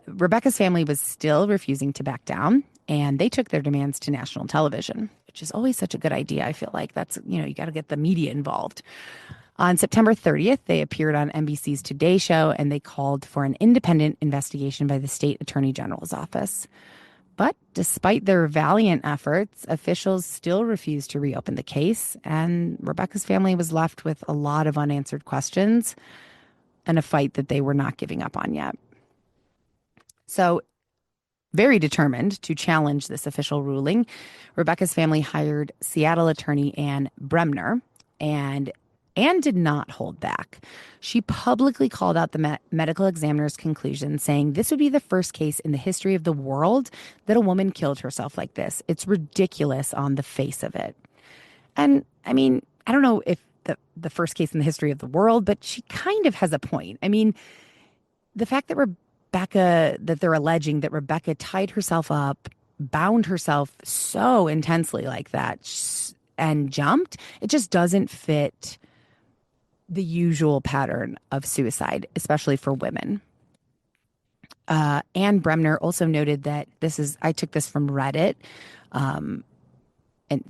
Rebecca's family was still refusing to back down, and they took their demands to national television, which is always such a good idea. I feel like that's, you got to get the media involved. On September 30th, they appeared on NBC's Today Show, and they called for an independent investigation by the state attorney general's office. But despite their valiant efforts, officials still refused to reopen the case, and Rebecca's family was left with a lot of unanswered questions and a fight that they were not giving up on yet. So very determined to challenge this official ruling, Rebecca's family hired Seattle attorney Anne Bremner, and Anne did not hold back. She publicly called out the medical examiner's conclusion, saying this would be the first case in the history of the world that a woman killed herself like this. It's ridiculous on the face of it. And I mean, I don't know if the first case in the history of the world, but she kind of has a point. I mean, the fact that that they're alleging that Rebecca tied herself up, bound herself so intensely like that, and jumped, it just doesn't fit the usual pattern of suicide, especially for women. Anne Bremner also noted that I took this from Reddit. And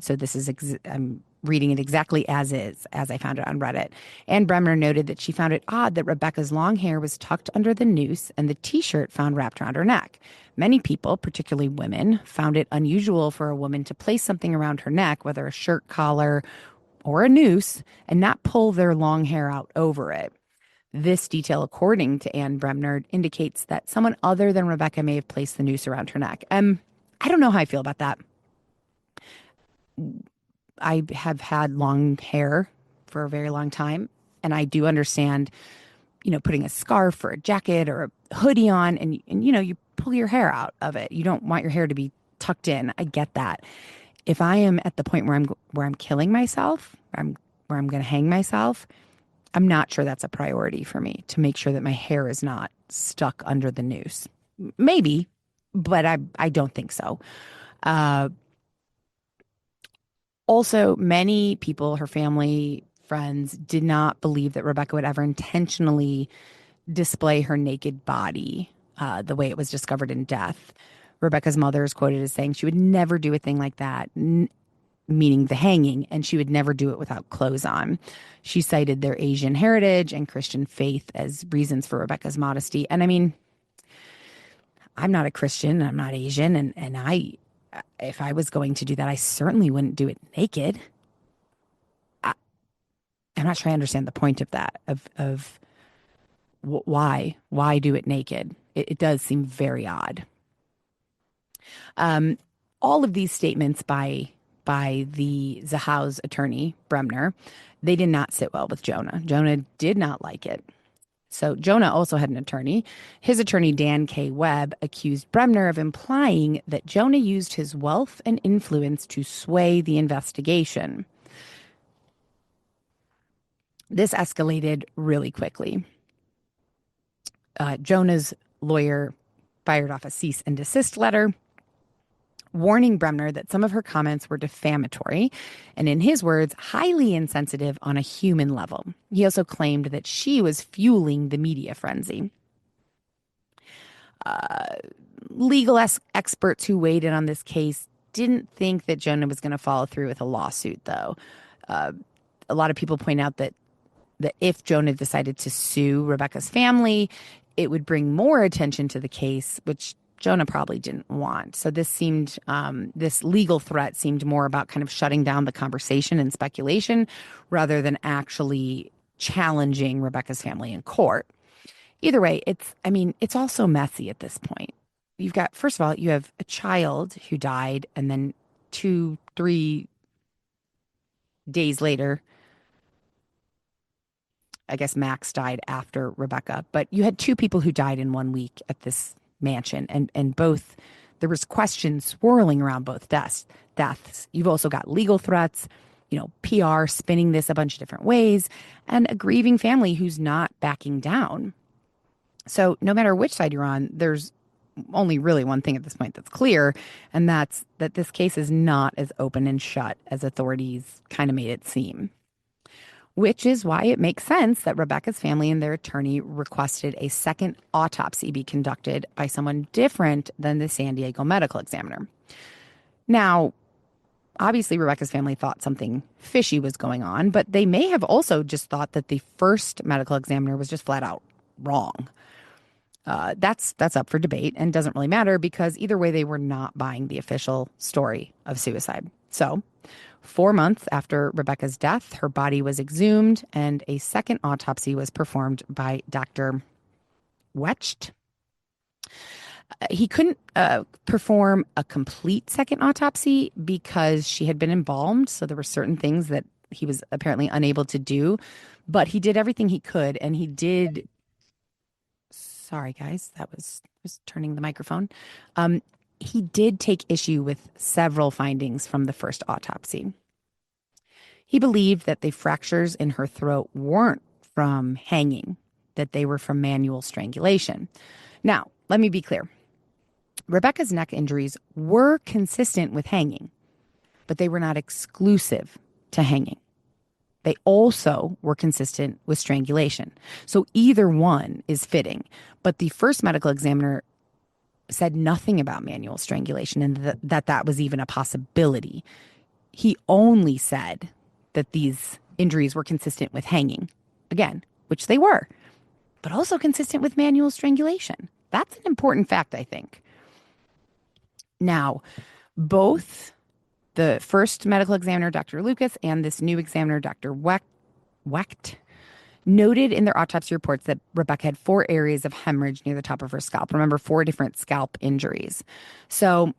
so I'm reading it exactly as is, as I found it on Reddit. Anne Bremner noted that she found it odd that Rebecca's long hair was tucked under the noose and the t-shirt found wrapped around her neck. Many people, particularly women, found it unusual for a woman to place something around her neck, whether a shirt collar or a noose, and not pull their long hair out over it. This detail, according to Anne Bremner, indicates that someone other than Rebecca may have placed the noose around her neck. I don't know how I feel about that. I have had long hair for a very long time, and I do understand, putting a scarf or a jacket or a hoodie on and you pull your hair out of it. You don't want your hair to be tucked in. I get that. If I am at the point where I'm killing myself, where I'm going to hang myself, I'm not sure that's a priority for me to make sure that my hair is not stuck under the noose. Maybe, but I don't think so. Also, many people, her family, friends, did not believe that Rebecca would ever intentionally display her naked body the way it was discovered in death. Rebecca's mother is quoted as saying she would never do a thing like that, meaning the hanging, and she would never do it without clothes on. She cited their Asian heritage and Christian faith as reasons for Rebecca's modesty. And I mean, I'm not a Christian, I'm not Asian, and if I was going to do that, I certainly wouldn't do it naked. I'm not sure I understand the point of that, of why do it naked? It does seem very odd. All of these statements by the Zahau's attorney, Bremner, they did not sit well with Jonah. Jonah did not like it. So Jonah also had an attorney. His attorney, Dan K. Webb, accused Bremner of implying that Jonah used his wealth and influence to sway the investigation. This escalated really quickly. Jonah's lawyer fired off a cease and desist letter, warning Bremner that some of her comments were defamatory and, in his words, highly insensitive on a human level. He also claimed that she was fueling the media frenzy. Legal experts who weighed in on this case didn't think that Jonah was going to follow through with a lawsuit, though. A lot of people point out that if Jonah decided to sue Rebecca's family, it would bring more attention to the case, which Jonah probably didn't want. So this legal threat seemed more about kind of shutting down the conversation and speculation rather than actually challenging Rebecca's family in court. Either way, it's all so messy at this point. First of all, you have a child who died, and then 2-3 days later, I guess Max died after Rebecca, but you had 2 people who died in 1 week at this mansion, and both, there was questions swirling around both deaths. You've also got legal threats, PR spinning this a bunch of different ways, and a grieving family who's not backing down. So no matter which side you're on, there's only really one thing at this point that's clear, and that's that this case is not as open and shut as authorities kind of made it seem. Which is why it makes sense that Rebecca's family and their attorney requested a second autopsy be conducted by someone different than the San Diego medical examiner. Now, obviously, Rebecca's family thought something fishy was going on, but they may have also just thought that the first medical examiner was just flat out wrong. That's up for debate and doesn't really matter because either way, they were not buying the official story of suicide. So 4 months after Rebecca's death, her body was exhumed and a second autopsy was performed by Dr. Wecht. He couldn't perform a complete second autopsy because she had been embalmed. So there were certain things that he was apparently unable to do. But he did everything he could. And he did. Sorry, guys, that was turning the microphone. He did take issue with several findings from the first autopsy. He believed that the fractures in her throat weren't from hanging, that they were from manual strangulation. Now, let me be clear. Rebecca's neck injuries were consistent with hanging, but they were not exclusive to hanging. They also were consistent with strangulation. So either one is fitting. But the first medical examiner said nothing about manual strangulation and that was even a possibility. He only said that these injuries were consistent with hanging, again, which they were, but also consistent with manual strangulation. That's an important fact, I think. Now, both the first medical examiner, Dr. Lucas, and this new examiner, Dr. Wecht, noted in their autopsy reports that Rebecca had 4 areas of hemorrhage near the top of her scalp. Remember, 4 different scalp injuries. So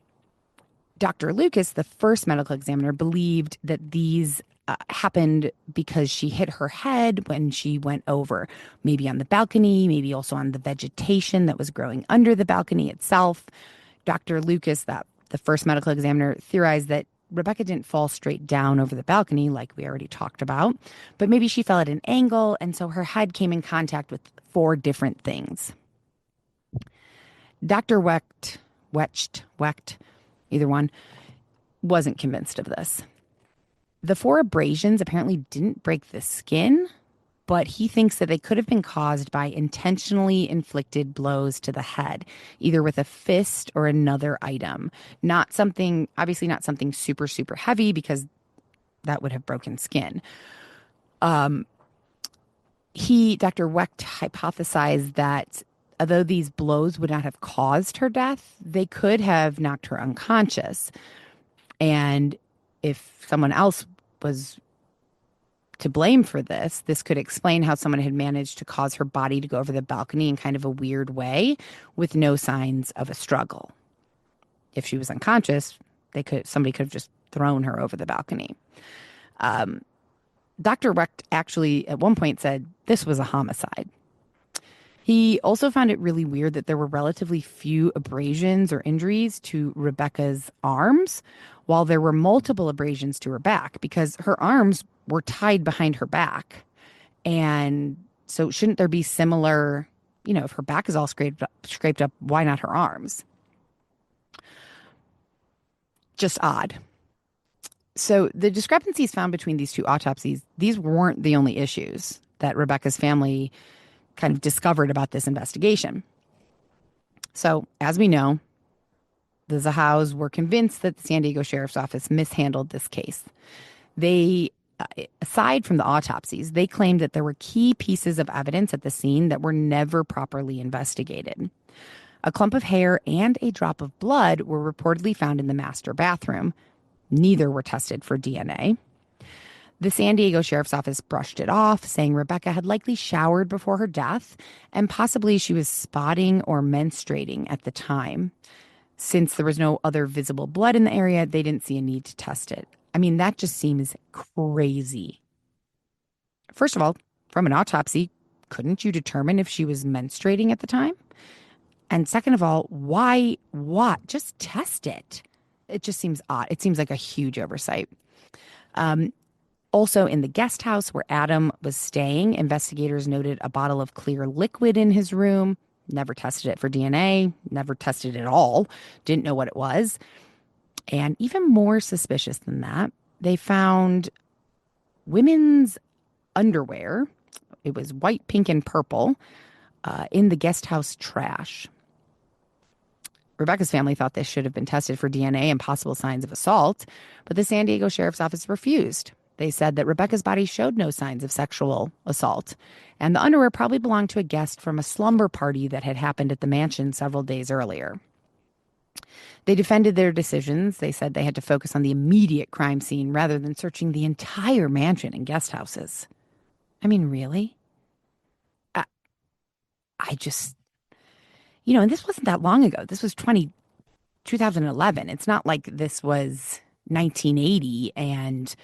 Dr. Lucas, the first medical examiner, believed that these happened because she hit her head when she went over, maybe on the balcony, maybe also on the vegetation that was growing under the balcony itself. Dr. Lucas, the first medical examiner, theorized that Rebecca didn't fall straight down over the balcony like we already talked about, but maybe she fell at an angle, and so her head came in contact with 4 different things. Dr. Wecht, either one, wasn't convinced of this. The 4 abrasions apparently didn't break the skin, but he thinks that they could have been caused by intentionally inflicted blows to the head, either with a fist or another item. Obviously not something super, super heavy, because that would have broken skin. Dr. Wecht hypothesized that although these blows would not have caused her death, they could have knocked her unconscious. And if someone else was to blame for this could explain how someone had managed to cause her body to go over the balcony in kind of a weird way with no signs of a struggle. If she was unconscious, somebody could have just thrown her over the balcony. Dr. Wecht actually at one point said this was a homicide. He also found it really weird that there were relatively few abrasions or injuries to Rebecca's arms, while there were multiple abrasions to her back, because her arms were tied behind her back. And so shouldn't there be similar, if her back is all scraped up, why not her arms? Just odd. So the discrepancies found between these 2 autopsies, these weren't the only issues that Rebecca's family kind of discovered about this investigation. So, as we know, the Zahaus were convinced that the San Diego Sheriff's Office mishandled this case. They, aside from the autopsies, they claimed that there were key pieces of evidence at the scene that were never properly investigated. A clump of hair and a drop of blood were reportedly found in the master bathroom. Neither were tested for DNA. The San Diego Sheriff's Office brushed it off, saying Rebecca had likely showered before her death, and possibly she was spotting or menstruating at the time. Since there was no other visible blood in the area, they didn't see a need to test it. I mean, that just seems crazy. First of all, from an autopsy, couldn't you determine if she was menstruating at the time? And second of all, why? What? Just test it. It just seems odd. It seems like a huge oversight. Also, in the guest house where Adam was staying, investigators noted a bottle of clear liquid in his room. Never tested it for DNA, never tested it at all, didn't know what it was. And even more suspicious than that, they found women's underwear. It was white, pink, and purple in the guest house trash. Rebecca's family thought this should have been tested for DNA and possible signs of assault, but the San Diego Sheriff's Office refused. They said that Rebecca's body showed no signs of sexual assault, and the underwear probably belonged to a guest from a slumber party that had happened at the mansion several days earlier. They defended their decisions. They said they had to focus on the immediate crime scene rather than searching the entire mansion and guest houses. I mean, really? I just, and this wasn't that long ago. This was 2011. It's not like this was 1980 and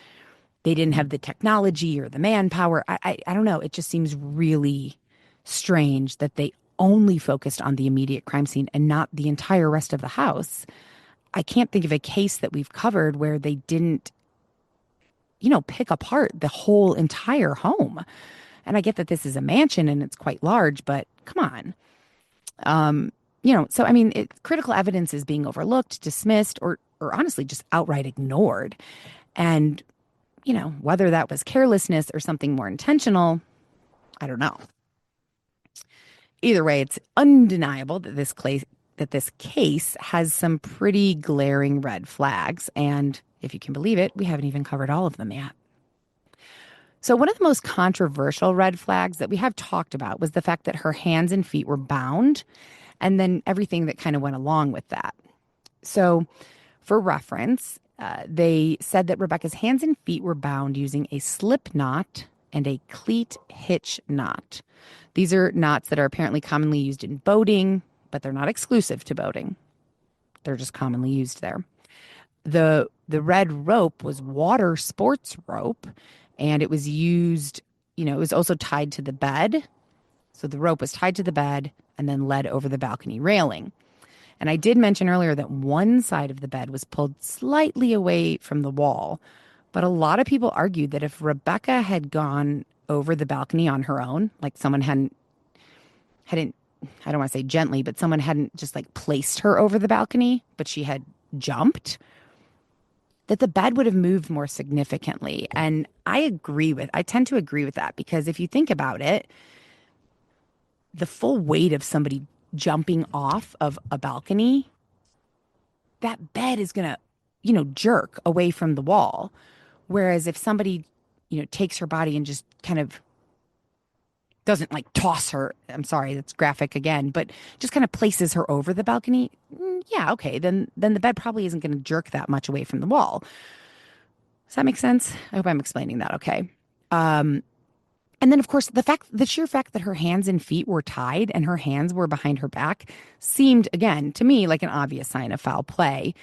they didn't have the technology or the manpower. I don't know. It just seems really strange that they only focused on the immediate crime scene and not the entire rest of the house. I can't think of a case that we've covered where they didn't, pick apart the whole entire home. And I get that this is a mansion and it's quite large, but come on. So I mean, critical evidence is being overlooked, dismissed, or honestly just outright ignored. And, whether that was carelessness or something more intentional, I don't know. Either way, it's undeniable that this case has some pretty glaring red flags. And if you can believe it, we haven't even covered all of them yet. So one of the most controversial red flags that we have talked about was the fact that her hands and feet were bound, and then everything that kind of went along with that. So for reference, they said that Rebecca's hands and feet were bound using a slip knot and a cleat hitch knot. These are knots that are apparently commonly used in boating, but they're not exclusive to boating. They're just commonly used there. The red rope was water sports rope, and it was used, it was also tied to the bed. So the rope was tied to the bed and then led over the balcony railing. And I did mention earlier that one side of the bed was pulled slightly away from the wall. But a lot of people argued that if Rebecca had gone over the balcony on her own, like someone hadn't, I don't want to say gently, but someone hadn't just like placed her over the balcony, but she had jumped, that the bed would have moved more significantly. And I tend to agree with that, because if you think about it, the full weight of somebody jumping off of a balcony, that bed is going to, jerk away from the wall. Whereas if somebody, takes her body and just kind of doesn't like toss her, I'm sorry, that's graphic again, but just kind of places her over the balcony, yeah, okay, then the bed probably isn't going to jerk that much away from the wall. Does that make sense? I hope I'm explaining that okay. And then, of course, the sheer fact that her hands and feet were tied and her hands were behind her back seemed, again, to me, like an obvious sign of foul play.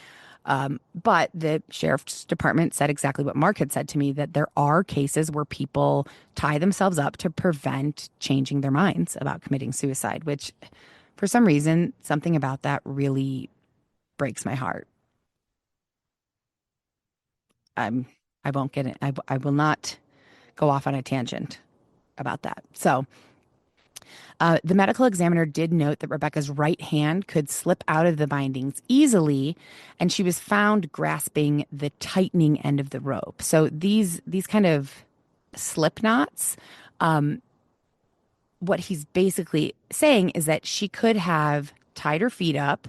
But the sheriff's department said exactly what Mark had said to me, that there are cases where people tie themselves up to prevent changing their minds about committing suicide, which for some reason, something about that really breaks my heart. I won't get it. I will not go off on a tangent about that. So the medical examiner did note that Rebecca's right hand could slip out of the bindings easily, and she was found grasping the tightening end of the rope. So these kind of slip knots, what he's basically saying is that she could have tied her feet up,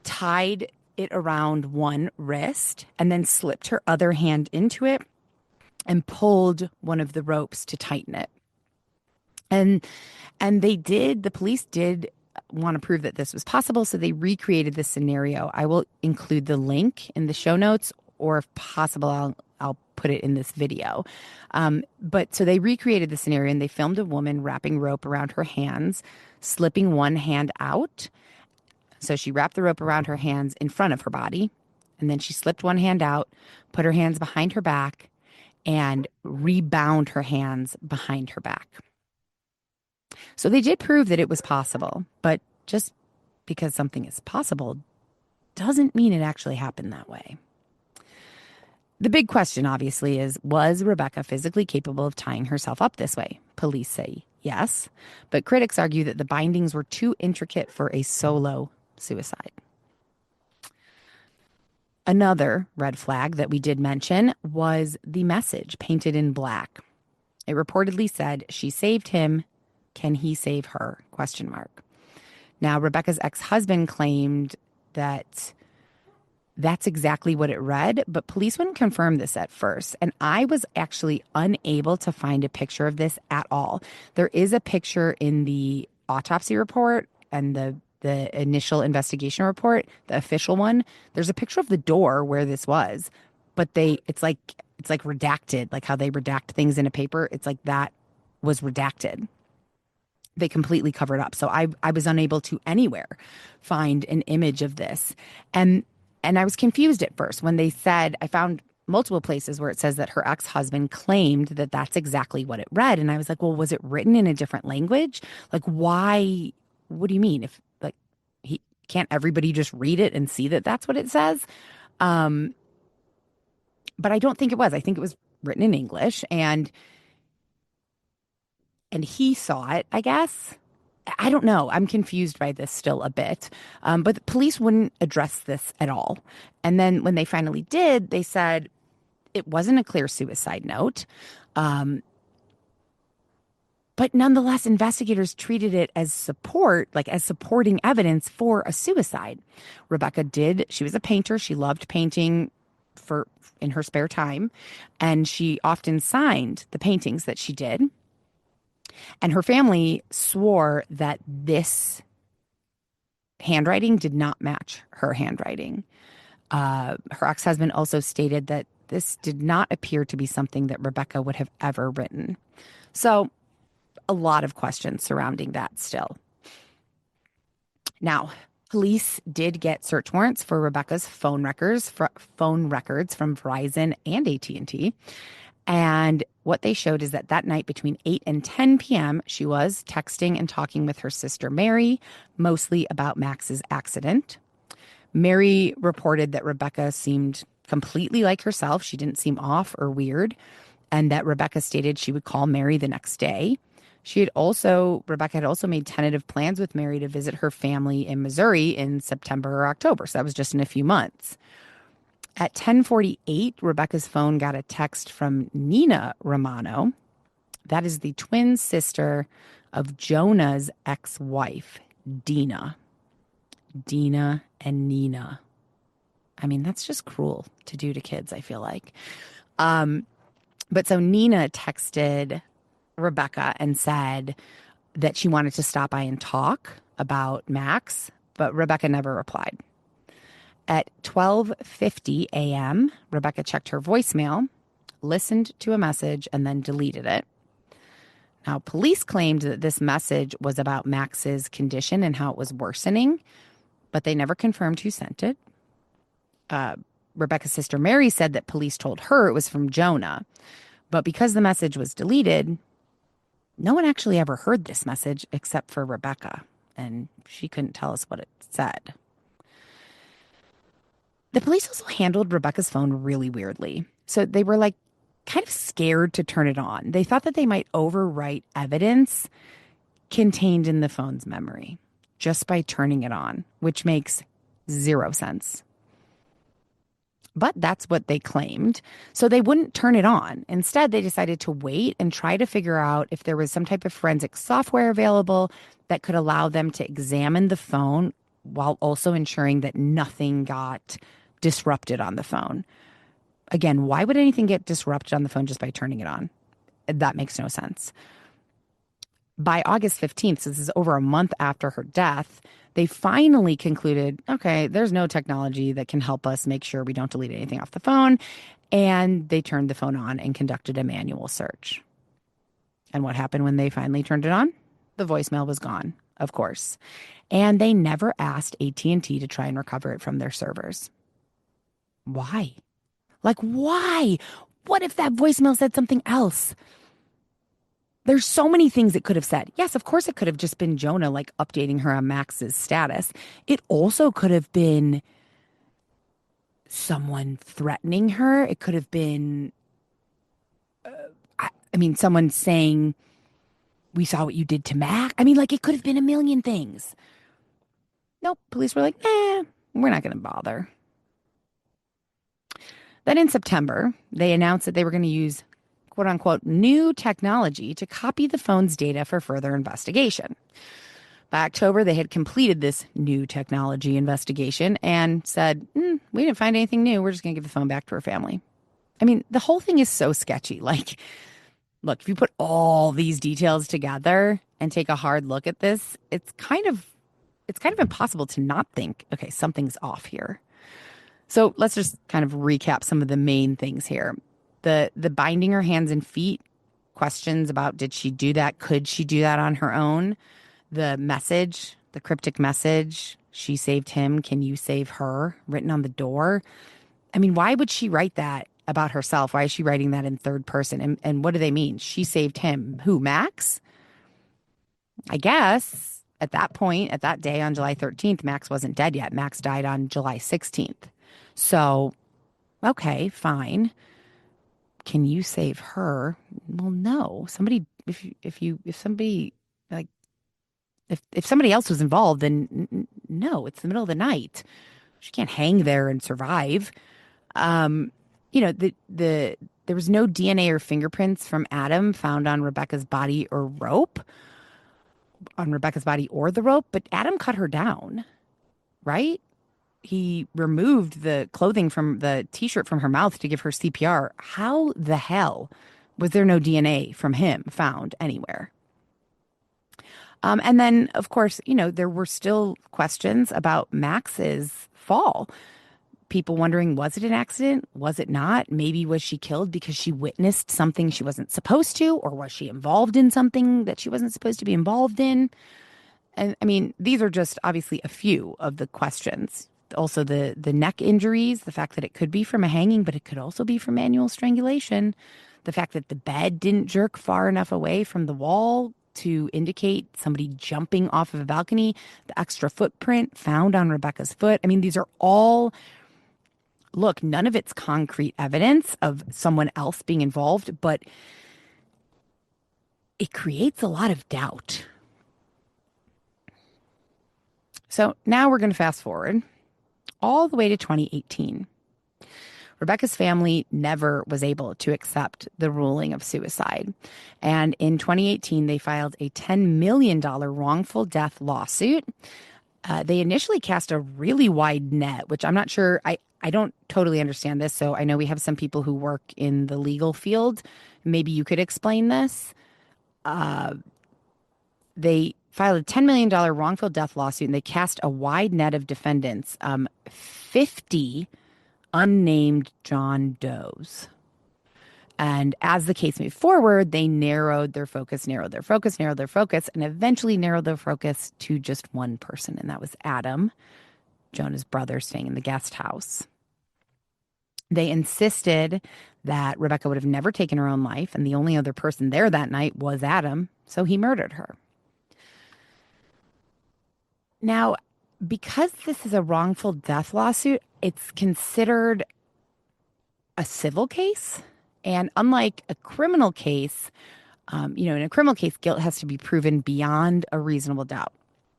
tied it around one wrist, and then slipped her other hand into it and pulled one of the ropes to tighten it. And the police did want to prove that this was possible, so they recreated this scenario. I will include the link in the show notes, or if possible, I'll put it in this video. But so they recreated the scenario, and they filmed a woman wrapping rope around her hands, slipping one hand out. So she wrapped the rope around her hands in front of her body, and then she slipped one hand out, put her hands behind her back, and rebound her hands behind her back. So they did prove that it was possible, but just because something is possible doesn't mean it actually happened that way. The big question, obviously, is, was Rebecca physically capable of tying herself up this way? Police say yes, but critics argue that the bindings were too intricate for a solo suicide. Another red flag that we did mention was the message painted in black. It reportedly said, "She saved him. Can he save her?" ? Now, Rebecca's ex-husband claimed that that's exactly what it read, but police wouldn't confirm this at first. And I was actually unable to find a picture of this at all. There is a picture in the autopsy report and the initial investigation report, the official one. There's a picture of the door where this was, but it's like redacted, like how they redact things in a paper. It's like that was redacted. they completely covered up. So I was unable to anywhere find an image of this. And I was confused at first when they said, I found multiple places where it says that her ex-husband claimed that that's exactly what it read. And I was like, well, was it written in a different language? Like, why? What do you mean? If like he can't everybody just read it and see that that's what it says? But I don't think it was. I think it was written in English, and he saw it, I guess. I don't know. I'm confused by this still a bit. But the police wouldn't address this at all. And then when they finally did, they said it wasn't a clear suicide note. But nonetheless, investigators treated it as support, like as supporting evidence for a suicide. Rebecca she was a painter. She loved painting in her spare time. And she often signed the paintings that she did. And her family swore that this handwriting did not match her handwriting. Her ex-husband also stated that this did not appear to be something that Rebecca would have ever written. So a lot of questions surrounding that still. Now, police did get search warrants for Rebecca's phone records from Verizon and AT&T. And what they showed is that night between 8 and 10 p.m., she was texting and talking with her sister Mary, mostly about Max's accident. Mary reported that Rebecca seemed completely like herself. She didn't seem off or weird. And that Rebecca stated she would call Mary the next day. Rebecca had also made tentative plans with Mary to visit her family in Missouri in September or October. So that was just in a few months. At 10:48, Rebecca's phone got a text from Nina Romano. That is the twin sister of Jonah's ex-wife, Dina. Dina and Nina. I mean, that's just cruel to do to kids, I feel like. But so Nina texted Rebecca and said that she wanted to stop by and talk about Max, but Rebecca never replied. At 12:50 a.m., Rebecca checked her voicemail, listened to a message, and then deleted it. Now, police claimed that this message was about Max's condition and how it was worsening, but they never confirmed who sent it. Rebecca's sister Mary said that police told her it was from Jonah, but because the message was deleted, no one actually ever heard this message except for Rebecca, and she couldn't tell us what it said. The police also handled Rebecca's phone really weirdly. So they were like kind of scared to turn it on. They thought that they might overwrite evidence contained in the phone's memory just by turning it on, which makes zero sense. But that's what they claimed. So they wouldn't turn it on. Instead, they decided to wait and try to figure out if there was some type of forensic software available that could allow them to examine the phone while also ensuring that nothing got disrupted on the phone. Again, why would anything get disrupted on the phone just by turning it on? That makes no sense. By August 15th, so this is over a month after her death, they finally concluded, okay, there's no technology that can help us make sure we don't delete anything off the phone. And they turned the phone on and conducted a manual search. And what happened when they finally turned it on? The voicemail was gone, of course. And they never asked AT&T to try and recover it from their servers. Why? Like, why? What if that voicemail said something else? There's so many things it could have said. Yes, of course it could have just been Jonah, like, updating her on Max's status. It also could have been someone threatening her. It could have been, someone saying, we saw what you did to Max. I mean, like, it could have been a million things. Nope. Police were like, we're not going to bother. Then in September, they announced that they were going to use, quote unquote, new technology to copy the phone's data for further investigation. By October, they had completed this new technology investigation and said, we didn't find anything new. We're just going to give the phone back to her family. I mean, the whole thing is so sketchy. Like, look, if you put all these details together and take a hard look at this, it's kind of impossible to not think, okay, something's off here. So let's just kind of recap some of the main things here. The binding her hands and feet questions about did she do that? Could she do that on her own? The message, the cryptic message, she saved him, can you save her, written on the door. I mean, why would she write that about herself? Why is she writing that in third person? And what do they mean? She saved him. Who, Max? I guess at that point, at that day on July 13th, Max wasn't dead yet. Max died on July 16th. So, okay, fine. Can you save her? Well, no. Somebody, if somebody like, if somebody else was involved, then no, it's the middle of the night. She can't hang there and survive. You know, there was no DNA or fingerprints from Adam found on Rebecca's body or rope, on Rebecca's body or the rope, but Adam cut her down, right? He removed the clothing from the t-shirt from her mouth to give her CPR. How the hell was there no DNA from him found anywhere? And then, of course, you know, there were still questions about Max's fall. People wondering, was it an accident? Was it not? Maybe was she killed because she witnessed something she wasn't supposed to? Or was she involved in something that she wasn't supposed to be involved in? And I mean, these are just obviously a few of the questions. Also, the neck injuries, the fact that it could be from a hanging, but it could also be from manual strangulation. The fact that the bed didn't jerk far enough away from the wall to indicate somebody jumping off of a balcony. The extra footprint found on Rebecca's foot. I mean, these are all, look, none of it's concrete evidence of someone else being involved, but it creates a lot of doubt. So now we're going to fast forward all the way to 2018. Rebecca's family never was able to accept the ruling of suicide. And in 2018, they filed a $10 million wrongful death lawsuit. They initially cast a really wide net, which I'm not sure, I don't totally understand this. So I know we have some people who work in the legal field. Maybe you could explain this. They filed a $10 million wrongful death lawsuit, and they cast a wide net of defendants, 50 unnamed John Does. And as the case moved forward, they narrowed their focus, and eventually narrowed their focus to just one person, and that was Adam, Jonah's brother, staying in the guest house. They insisted that Rebecca would have never taken her own life, and the only other person there that night was Adam, so he murdered her. Now, because this is a wrongful death lawsuit, it's considered a civil case. And unlike a criminal case, in a criminal case, guilt has to be proven beyond a reasonable doubt.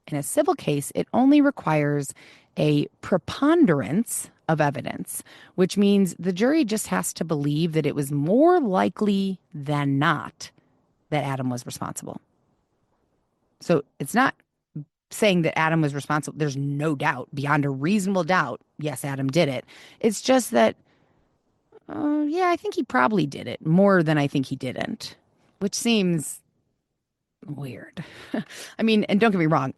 In a civil case, it only requires a preponderance of evidence, which means the jury just has to believe that it was more likely than not that Adam was responsible. So it's not saying that Adam was responsible. There's no doubt, beyond a reasonable doubt, yes, Adam did it. It's just that, I think he probably did it more than I think he didn't, which seems weird. I mean, and don't get me wrong,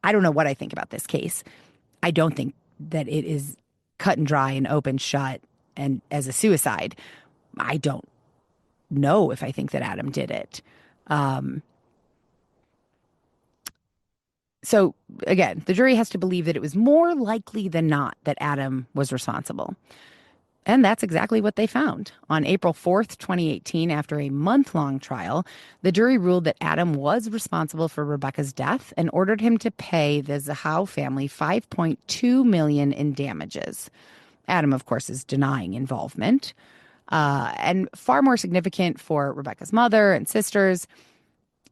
I don't know what I think about this case. I don't think that it is cut and dry and open shut and as a suicide. I don't know if I think that Adam did it. So again, the jury has to believe that it was more likely than not that Adam was responsible. And that's exactly what they found. On April 4th, 2018, after a month-long trial, the jury ruled that Adam was responsible for Rebecca's death and ordered him to pay the Zahau family $5.2 million in damages. Adam, of course, is denying involvement. And far more significant for Rebecca's mother and sisters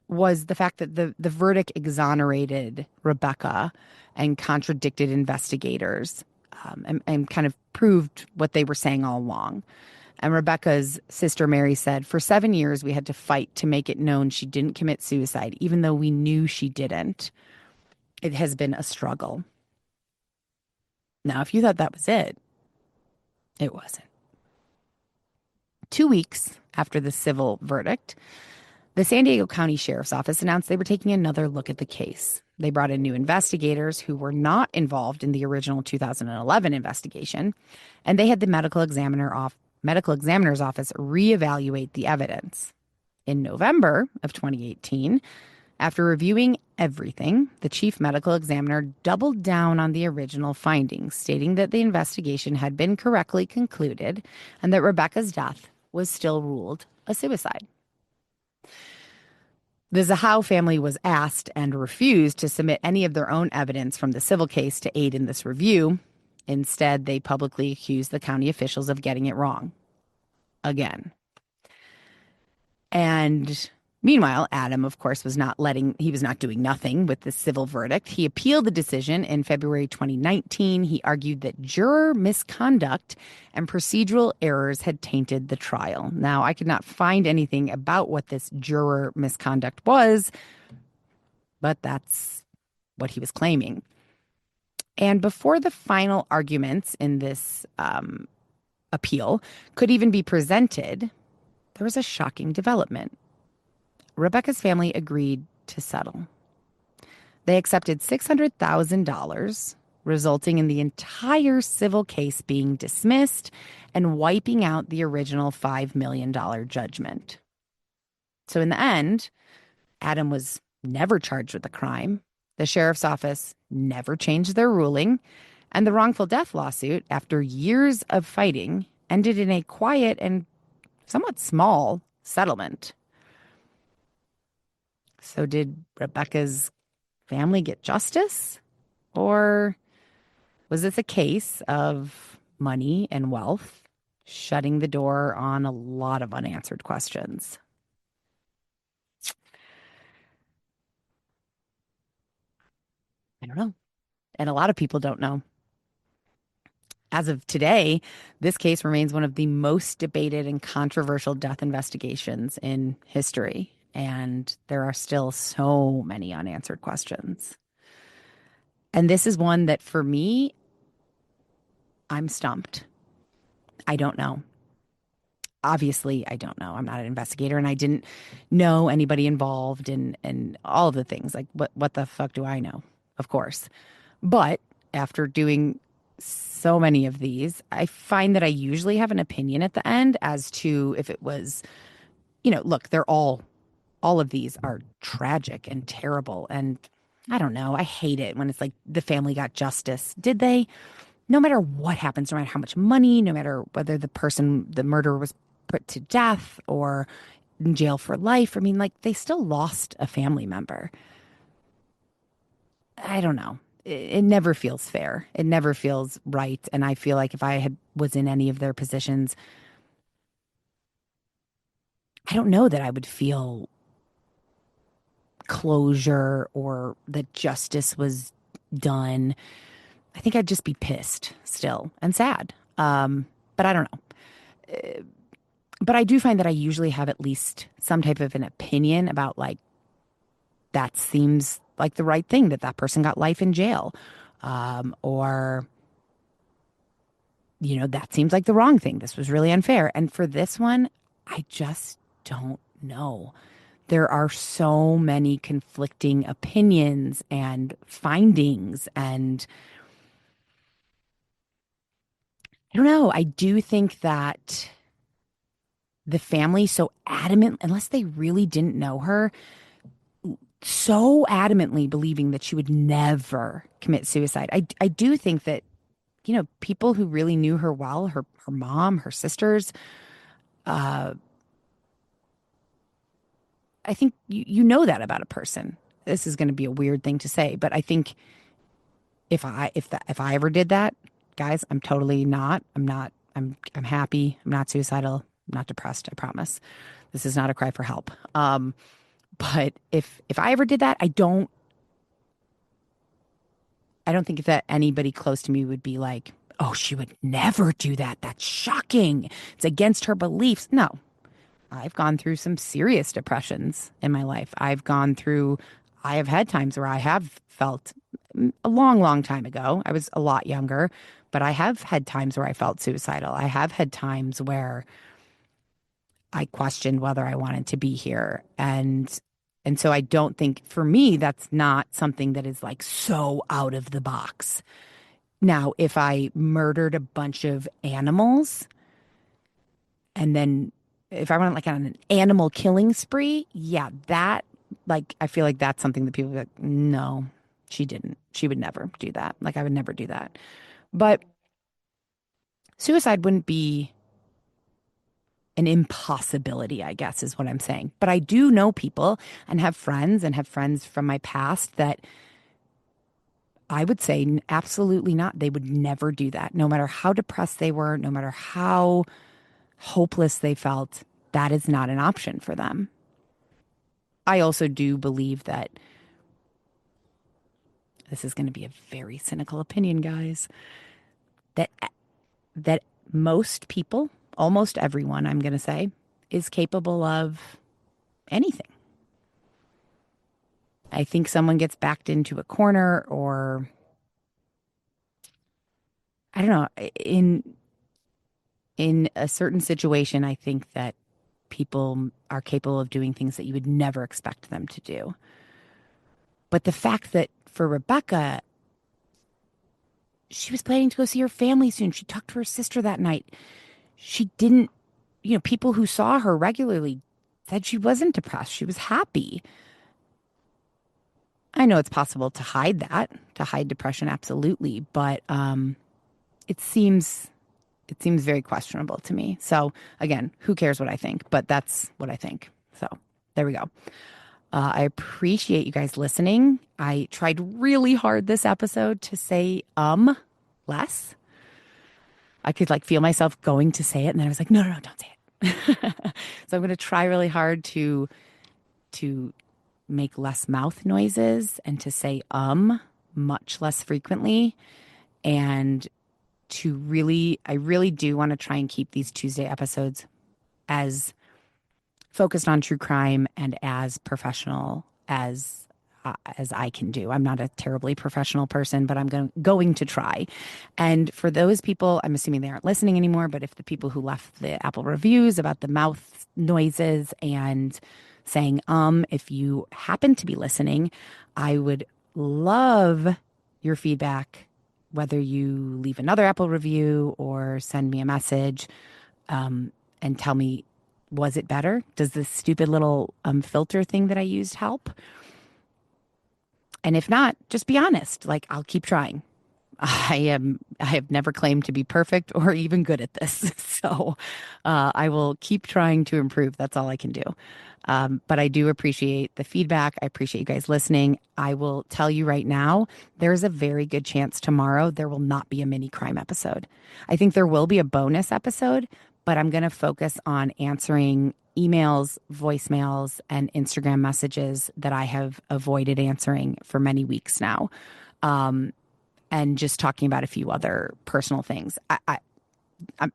was the fact that the verdict exonerated Rebecca and contradicted investigators, and kind of proved what they were saying all along. And Rebecca's sister Mary said, "For 7 years, we had to fight to make it known she didn't commit suicide, even though we knew she didn't. It has been a struggle." Now, if you thought that was it wasn't. 2 weeks after the civil verdict, the San Diego County Sheriff's Office announced they were taking another look at the case. They brought in new investigators who were not involved in the original 2011 investigation, and they had the medical examiner's office reevaluate the evidence. In November of 2018, after reviewing everything, the chief medical examiner doubled down on the original findings, stating that the investigation had been correctly concluded and that Rebecca's death was still ruled a suicide. The Zahau family was asked and refused to submit any of their own evidence from the civil case to aid in this review. Instead, they publicly accused the county officials of getting it wrong again. And meanwhile, Adam, of course, was not doing nothing with the civil verdict. He appealed the decision in February 2019. He argued that juror misconduct and procedural errors had tainted the trial. Now, I could not find anything about what this juror misconduct was, but that's what he was claiming. And before the final arguments in this appeal could even be presented, there was a shocking development. Rebecca's family agreed to settle. They accepted $600,000, resulting in the entire civil case being dismissed and wiping out the original $5 million judgment. So in the end, Adam was never charged with the crime. The sheriff's office never changed their ruling, and the wrongful death lawsuit, after years of fighting, ended in a quiet and somewhat small settlement. So did Rebecca's family get justice? Or was this a case of money and wealth shutting the door on a lot of unanswered questions? I don't know. And a lot of people don't know. As of today, this case remains one of the most debated and controversial death investigations in history. And there are still so many unanswered questions. And this is one that, for me, I'm stumped. I don't know. Obviously, I don't know. I'm not an investigator, and I didn't know anybody involved in all of the things. Like, what the fuck do I know? Of course. But after doing so many of these, I find that I usually have an opinion at the end as to if it was, look, all of these are tragic and terrible. And I don't know. I hate it when it's like the family got justice. Did they? No matter what happens, no matter how much money, no matter whether the murderer was put to death or in jail for life. I mean, like, they still lost a family member. I don't know. It never feels fair. It never feels right. And I feel like if I was in any of their positions, I don't know that I would feel closure or that justice was done. I think I'd just be pissed still and sad. But I don't know. But I do find that I usually have at least some type of an opinion about, like, that seems like the right thing, that person got life in jail. Or, that seems like the wrong thing. This was really unfair. And for this one, I just don't know. There are so many conflicting opinions and findings, and I don't know. I do think that the family so adamant, unless they really didn't know her, so adamantly believing that she would never commit suicide. I do think that, people who really knew her well, her mom, her sisters, I think you know that about a person. This is going to be a weird thing to say, but I think if I ever did that, guys, I'm totally not. I'm happy. I'm not suicidal. I'm not depressed. I promise. This is not a cry for help. But if I ever did that, I don't think that anybody close to me would be like, oh, she would never do that. That's shocking. It's against her beliefs. No, I've gone through some serious depressions in my life. I have had times where I have felt, a long, long time ago, I was a lot younger, but I have had times where I felt suicidal. I have had times where I questioned whether I wanted to be here. And so I don't think, for me, that's not something that is like so out of the box. Now, if I murdered a bunch of animals and then if I went like on an animal killing spree, yeah, that, like, I feel like that's something that people are like, no, she didn't. She would never do that. Like, I would never do that. But suicide wouldn't be an impossibility, I guess, is what I'm saying. But I do know people and have friends from my past that I would say absolutely not. They would never do that. No matter how depressed they were, no matter how hopeless they felt, that is not an option for them. I also do believe that this is going to be a very cynical opinion, guys, that most people, almost everyone, I'm going to say, is capable of anything. I think someone gets backed into a corner, or I don't know, in a certain situation, I think that people are capable of doing things that you would never expect them to do. But the fact that for Rebecca, she was planning to go see her family soon. She talked to her sister that night. She didn't, people who saw her regularly said she wasn't depressed. She was happy. I know it's possible to hide that, to hide depression, absolutely. But it seems very questionable to me. So again, who cares what I think? But that's what I think. So there we go. I appreciate you guys listening. I tried really hard this episode to say less. I could like feel myself going to say it, and then I was like, no, don't say it. So I'm going to try really hard to make less mouth noises and to say much less frequently, and I really do want to try and keep these Tuesday episodes as focused on true crime and as professional as I can do. I'm not a terribly professional person, but I'm going to try. And for those people, I'm assuming they aren't listening anymore, but if the people who left the Apple reviews about the mouth noises and saying if you happen to be listening, I would love your feedback, whether you leave another Apple review or send me a message and tell me, was it better? Does this stupid little filter thing that I used help? And if not, just be honest. Like, I'll keep trying. I have never claimed to be perfect or even good at this. So I will keep trying to improve. That's all I can do. But I do appreciate the feedback. I appreciate you guys listening. I will tell you right now, there's a very good chance tomorrow there will not be a mini crime episode. I think there will be a bonus episode, but I'm going to focus on answering emails, voicemails, and Instagram messages that I have avoided answering for many weeks now. And just talking about a few other personal things.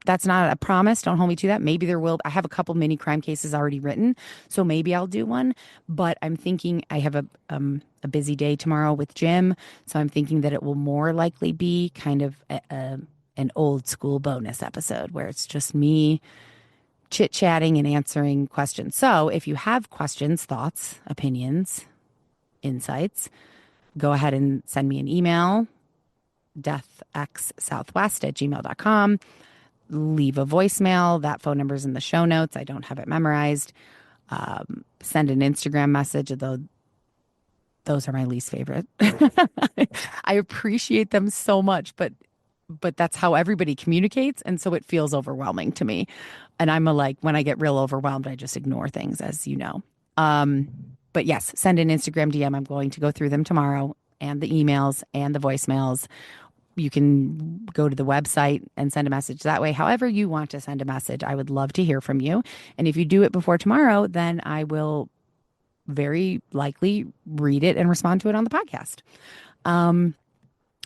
That's not a promise. Don't hold me to that. Maybe there will. I have a couple mini crime cases already written, so maybe I'll do one. But I'm thinking I have a busy day tomorrow with Jim, so I'm thinking that it will more likely be kind of an old school bonus episode where it's just me chit-chatting and answering questions. So if you have questions, thoughts, opinions, insights, go ahead and send me an email, deathxsouthwest@gmail.com. Leave a voicemail. That phone number is in the show notes. I don't have it memorized. Send an Instagram message, although those are my least favorite. I appreciate them so much, but that's how everybody communicates. And so it feels overwhelming to me. And I'm when I get real overwhelmed, I just ignore things, as you know. But yes, send an Instagram DM. I'm going to go through them tomorrow, and the emails and the voicemails. You can go to the website and send a message that way. However you want to send a message, I would love to hear from you. And if you do it before tomorrow, then I will very likely read it and respond to it on the podcast.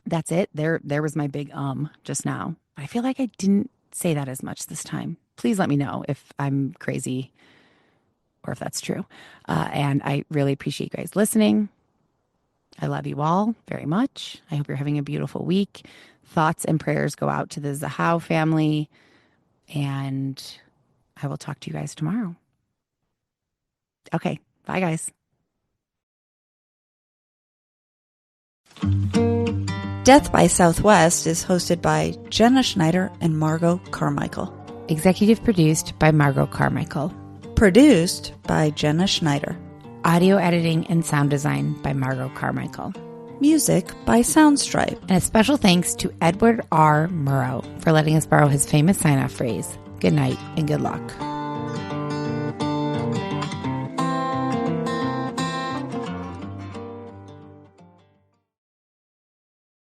That's it. There was my big just now. I feel like I didn't say that as much this time. Please let me know if I'm crazy or if that's true. And I really appreciate you guys listening. I love you all very much. I hope you're having a beautiful week. Thoughts and prayers go out to the Zahau family. And I will talk to you guys tomorrow. Okay. Bye, guys. Death by Southwest is hosted by Jenna Schneider and Margot Carmichael. Executive produced by Margot Carmichael. Produced by Jenna Schneider. Audio editing and sound design by Margot Carmichael. Music by Soundstripe. And a special thanks to Edward R. Murrow for letting us borrow his famous sign-off phrase, "Good night and good luck."